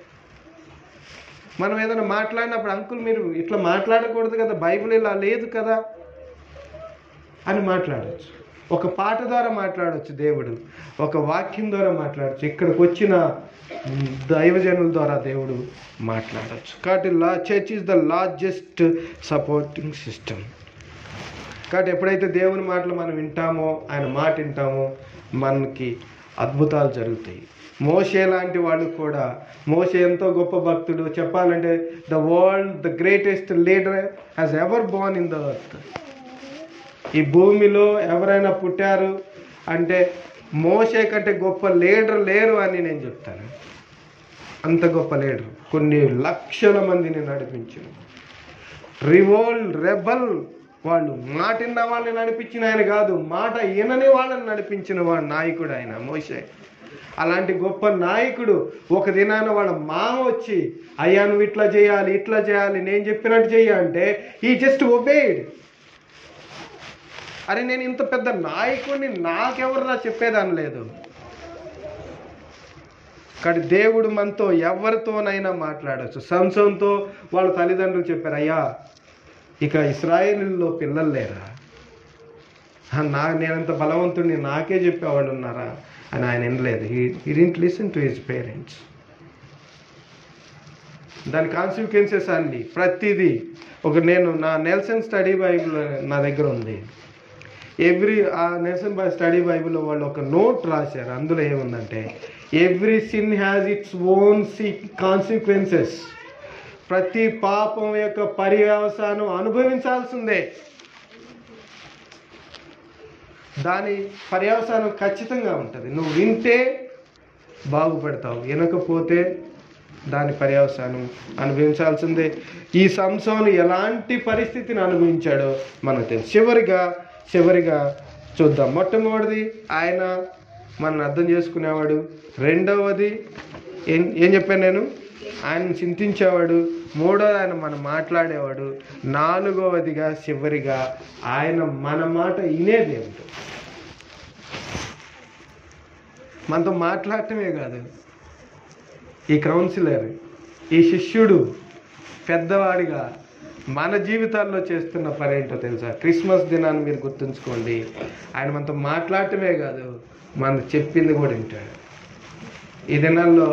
మనం ఏదైనా మాట్లాడినప్పుడు, అంకుల్ మీరు ఇట్లా మాట్లాడకూడదు కదా, బైబిల్ ఇలా లేదు కదా అని మాట్లాడచ్చు. ఒక పాట ద్వారా మాట్లాడవచ్చు దేవుడు, ఒక వాక్యం ద్వారా మాట్లాడచ్చు, ఇక్కడికి వచ్చిన దైవజనుల ద్వారా దేవుడు మాట్లాడచ్చు. కాబట్టి church is the largest supporting system. కాబట్టి ఎప్పుడైతే దేవుని మాటలు మనం వింటామో, ఆయన మాట వింటామో, మనకి అద్భుతాలు జరుగుతాయి. మోషే లాంటి వాళ్ళు కూడా, మోషే ఎంతో గొప్ప భక్తుడు. చెప్పాలంటే the greatest leader has ever Born in the earth. ఈ భూమిలో ఎవరైనా పుట్టారు అంటే మోషే కంటే గొప్ప లీడర్ లేరు అని నేను చెప్తాను. అంత గొప్ప లీడర్. కొన్ని లక్షల మందిని నడిపించారు. రెబల్ వాళ్ళు, మాట విన్న వాళ్ళని నడిపించిన ఆయన కాదు, మాట వినని వాళ్ళని నడిపించిన వాడు నాయకుడు ఆయన మోషే. అలాంటి గొప్ప నాయకుడు ఒక దినాన వాళ్ళ మామ వచ్చి, అయ్యా నువ్వు ఇట్లా చేయాలి, నేను చెప్పినట్టు చెయ్యాలంటే ఈ జస్ట్ ఒబేడ్. అరే నేను ఇంత పెద్ద నాయకుడిని, నాకెవరురా చెప్పేదాని లేదు. కానీ దేవుడు మనతో ఎవరితోనైనా మాట్లాడచ్చు. సంసోన్తో వాళ్ళ తల్లిదండ్రులు చెప్పారు, అయ్యా ఇక ఇశ్రాయేలులో పిల్లలు లేరా, నేనంత బలవంతుడిని, నాకే చెప్పేవాళ్ళు ఉన్నారా అని ఆయన వినలేదు. He didn't listen to his parents. దాని కాన్సిక్వెన్సెస్ అన్ని ప్రతిదీ నేను నా నెల్సన్ స్టడీ బైబిల్ నా దగ్గర ఉంది. ఆ నెల్సన్ స్టడీ బైబిల్లో వాళ్ళు ఒక నోట్ రాశారు. అందులో ఏముందంటే every sin has its own consequences. ప్రతి పాపం యొక్క పర్యవసానం అనుభవించాల్సిందే. దాని పర్యవసానం ఖచ్చితంగా ఉంటుంది. నువ్వు వింటే బాగుపడతావు, వినకపోతే దాని పర్యవసానం అనుభవించాల్సిందే. ఈ సంసోను ఎలాంటి పరిస్థితిని అనుభవించాడో మనకు తెలుసు. చివరిగా చూద్దాం. మొట్టమొదటిది ఆయన మనల్ని అర్థం చేసుకునేవాడు. రెండవది ఏం చెప్పాను నేను, ఆయన చింతించేవాడు. మూడవది ఆయన మనం మాట్లాడేవాడు. నాలుగవదిగా చివరిగా ఆయన మన మాట వినేది ఏమిటో. మనతో మాట్లాడటమే కాదు, ఈ కౌన్సిలర్, ఈ శిష్యుడు పెద్దవాడిగా మన జీవితాల్లో చేస్తున్న పని ఏంటో తెలుసా? క్రిస్మస్ దినాన్ని మీరు గుర్తుంచుకోండి. ఆయన మనతో మాట్లాడటమే కాదు, మన చెప్పింది కూడా వింటాడు. ఈ దినాల్లో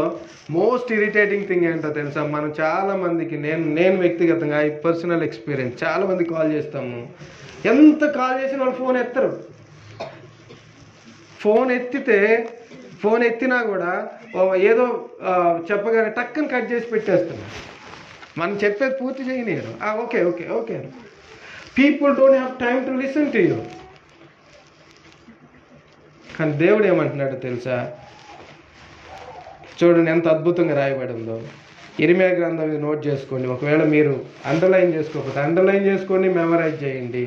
మోస్ట్ ఇరిటేటింగ్ థింగ్ ఏంటో తెలుసా? మనం చాలామందికి, నేను వ్యక్తిగతంగా ఈ పర్సనల్ ఎక్స్పీరియన్స్, చాలామంది కాల్ చేస్తాము. ఎంత కాల్ చేసిన వాళ్ళు ఫోన్ ఎత్తరు. ఫోన్ ఎత్తినా కూడా ఏదో చెప్పగానే టక్కని కట్ చేసి పెట్టేస్తున్నారు. మనం చెప్పేది పూర్తి చేయలేరు. Okay. People don't have time to listen to you. కానీ దేవుడు ఏమంటున్నాడో తెలుసా? చూడండి ఎంత అద్భుతంగా రాయబడి ఉందో. ఇర్మియా గ్రంథం మీద నోట్ చేసుకోండి. ఒకవేళ మీరు అండర్లైన్ చేసుకోకపోతే అండర్లైన్ చేసుకోండి, మెమరైజ్ చేయండి.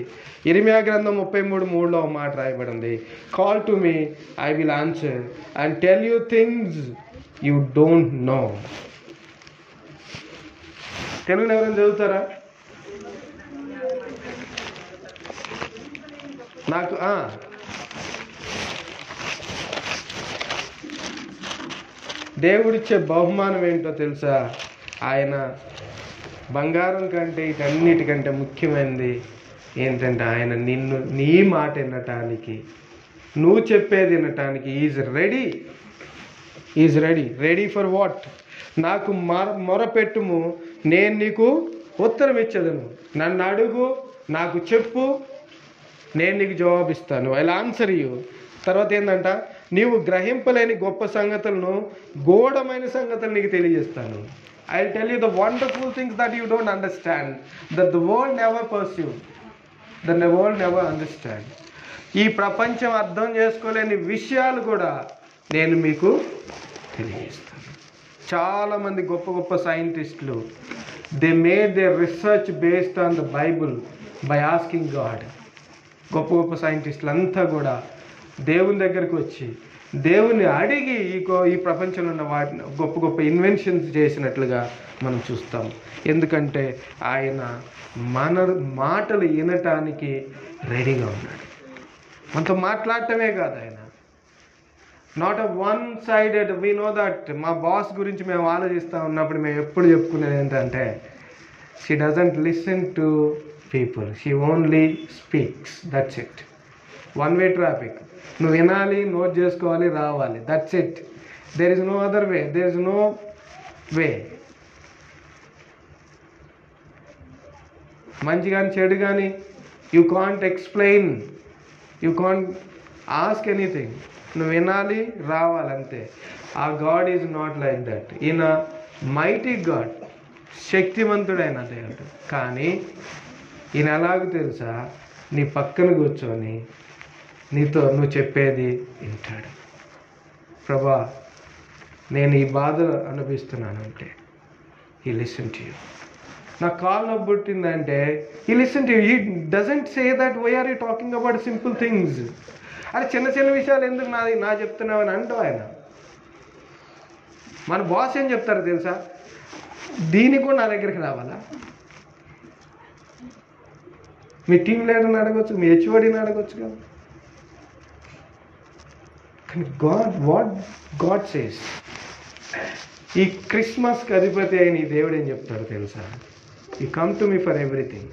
ఇర్మియా గ్రంథం 33:3లో ఒక మాట రాయబడి ఉంది. Call to me, I will answer and tell you things you don't know. తెలుగులో ఎవరైనా చదువుతారా? నాకు దేవుడిచ్చే బహుమానం ఏంటో తెలుసా? ఆయన బంగారం కంటే వీటన్నిటికంటే ముఖ్యమైనది ఏంటంటే ఆయన నిన్ను నీ మాట వినటానికి, నువ్వు చెప్పేది వినటానికి ఈజ్ రెడీ ఫర్ వాట్? నాకు మొరపెట్టుము, నేను నీకు ఉత్తరం ఇచ్చేదను. నన్ను అడుగు, నాకు చెప్పు, నేను నీకు జవాబిస్తాను. I will answer you. తర్వాత ఏంటంట, నీవు గ్రహింపలేని గొప్ప సంగతులను, గూఢమైన సంగతులు నీకు తెలియజేస్తాను. I will tell you the wonderful things that you don't understand, that the world never pursue, that the world never understand. ఈ ప్రపంచం అర్థం చేసుకోలేని విషయాలు కూడా నేను మీకు తెలియజేస్తాను. చాలామంది గొప్ప గొప్ప సైంటిస్టులు, they made their research based on the Bible by asking God. గొప్ప గొప్ప సైంటిస్టులు అంతా కూడా దేవుని దగ్గరికి వచ్చి దేవుని అడిగి ఈ ప్రపంచంలో ఉన్న వాటిని గొప్ప గొప్ప ఇన్వెన్షన్స్ చేసినట్లుగా మనం చూస్తాం. ఎందుకంటే ఆయన మన మాటలు వినటానికి రెడీగా ఉన్నాడు. మనతో మాట్లాడటమే కాదు, ఆయన not a one sided. We know that మా బాస్ గురించి మేము ఆలోచిస్తూ ఉన్నప్పుడు మేము ఎప్పుడు చెప్పుకునేది ఏంటంటే, she doesn't listen to people, she only speaks, that's it. One way traffic. నువ్వు వినాలి, నోట్ చేసుకోవాలి, రావాలి, that's it. There is no other way, there is no way. మంచి కానీ చెడు కానీ you can't explain, you can't ask anything. నువ్వు వినాలి, రావాలంతే. ఆ God is not like that. ఈయన మైటీ గాడ్, శక్తివంతుడైన దేవుడు. కానీ ఈయన ఎలాగో తెలుసా, నీ పక్కన కూర్చొని నీతో నువ్వు చెప్పేది వింటాడు. ప్రభా, నేను ఈ బాధ అనిపిస్తున్నానంటే హీ లిసన్ టు యూ. నాకు కాల్ నొప్పి పుట్టిందంటే he listen to you. He doesn't say that why are you talking about simple things. అరే చిన్న చిన్న విషయాలు ఎందుకు నా చెప్తున్నావని అంటావు ఆయన. మన బాస్ ఏం చెప్తారో తెలుసా, దీనికి కూడా నా దగ్గరికి రావాలా? మీ టీం లీడర్ని అడగచ్చు, మీ హెచ్ఓడిని అడగచ్చు కదా. కానీ గాడ్ సేస్, ఈ క్రిస్మస్కి అధిపతి అయిన ఈ దేవుడు ఏం చెప్తాడు తెలుసా, you come to me for everything.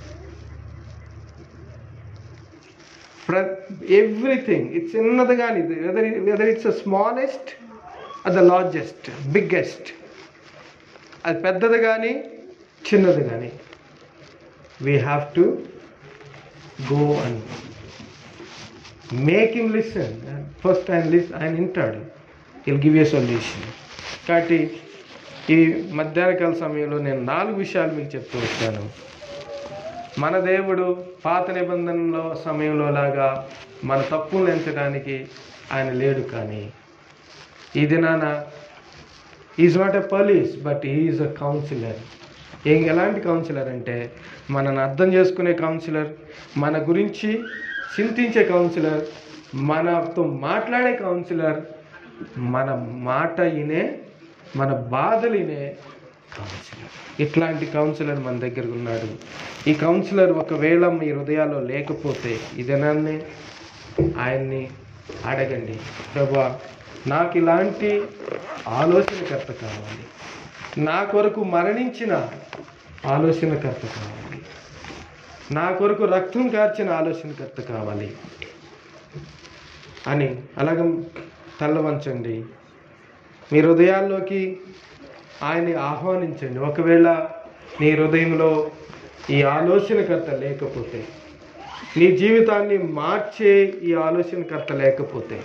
Everything. It's చిన్నది కానీ, whether it's the smallest or the largest, biggest, అది పెద్దది కానీ చిన్నది కానీ, we have to go and make him listen. First ఆయన వింటాడు, విల్ గివ్ ఏ సొల్యూషన్. కాబట్టి ఈ మధ్యాహ్నకాల సమయంలో నేను 4 విషయాలు మీకు చెప్తూ వచ్చాను. మన దేవుడు పాత నిబంధనలో సమయంలో లాగా మన తప్పులను ఎంచడానికి ఆయన లేడు. కానీ ఈ దినాన is not a police, but is a counsellor. ఎలాంటి కౌన్సిలర్ అంటే, మనని అర్థం చేసుకునే కౌన్సిలర్, మన గురించి చింతించే కౌన్సిలర్, మనతో మాట్లాడే కౌన్సిలర్, మన మాట వినే, మన బాధలు వినే కౌన్సిలర్. ఇట్లాంటి కౌన్సిలర్ మన దగ్గర ఉన్నాడు. ఈ కౌన్సిలర్ ఒకవేళ మీ హృదయాల్లో లేకపోతే ఈ దినాన్ని ఆయన్ని అడగండి, ప్రభా నాకు ఇలాంటి ఆలోచనకర్త కావాలి, నా కొరకు మరణించిన ఆలోచనకర్త కావాలి, నా కొరకు రక్తం కార్చిన ఆలోచనకర్త కావాలి అని అలాగ తల్ల వంచండి. మీ హృదయాల్లోకి ఆయన్ని ఆహ్వానించండి. ఒకవేళ నీ హృదయంలో ఈ ఆలోచనకర్త లేకపోతే, నీ జీవితాన్ని మార్చే ఈ ఆలోచనకర్త లేకపోతే,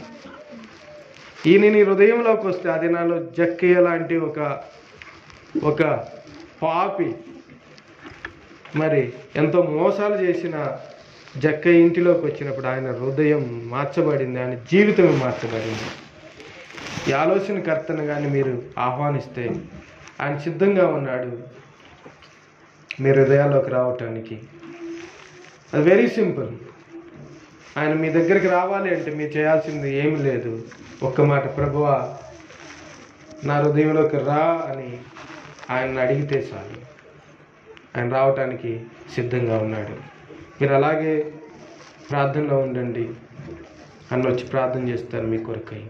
ఈయన నీ హృదయంలోకి వస్తే, అది నాలో జక్కయ్య లాంటి ఒక పాపి, మరి ఎంతో మోసాలు చేసిన జక్కయ్య ఇంటిలోకి వచ్చినప్పుడు ఆయన హృదయం మార్చబడింది, ఆయన జీవితం మార్చబడింది. ఈ ఆలోచనకర్తను కానీ మీరు ఆహ్వానిస్తే ఆయన సిద్ధంగా ఉన్నాడు మీ హృదయాల్లోకి రావటానికి. అది వెరీ సింపుల్. ఆయన మీ దగ్గరికి రావాలి అంటే మీరు చేయాల్సింది ఏమి లేదు, ఒక్క మాట, ప్రభువా నా హృదయంలోకి రా అని ఆయన్ని అడిగితే చాలు. ఆయన రావటానికి సిద్ధంగా ఉన్నాడు. మీరు అలాగే ప్రార్థనలో ఉండండి. అన్న వచ్చి ప్రార్థన చేస్తారు మీ కొరకై.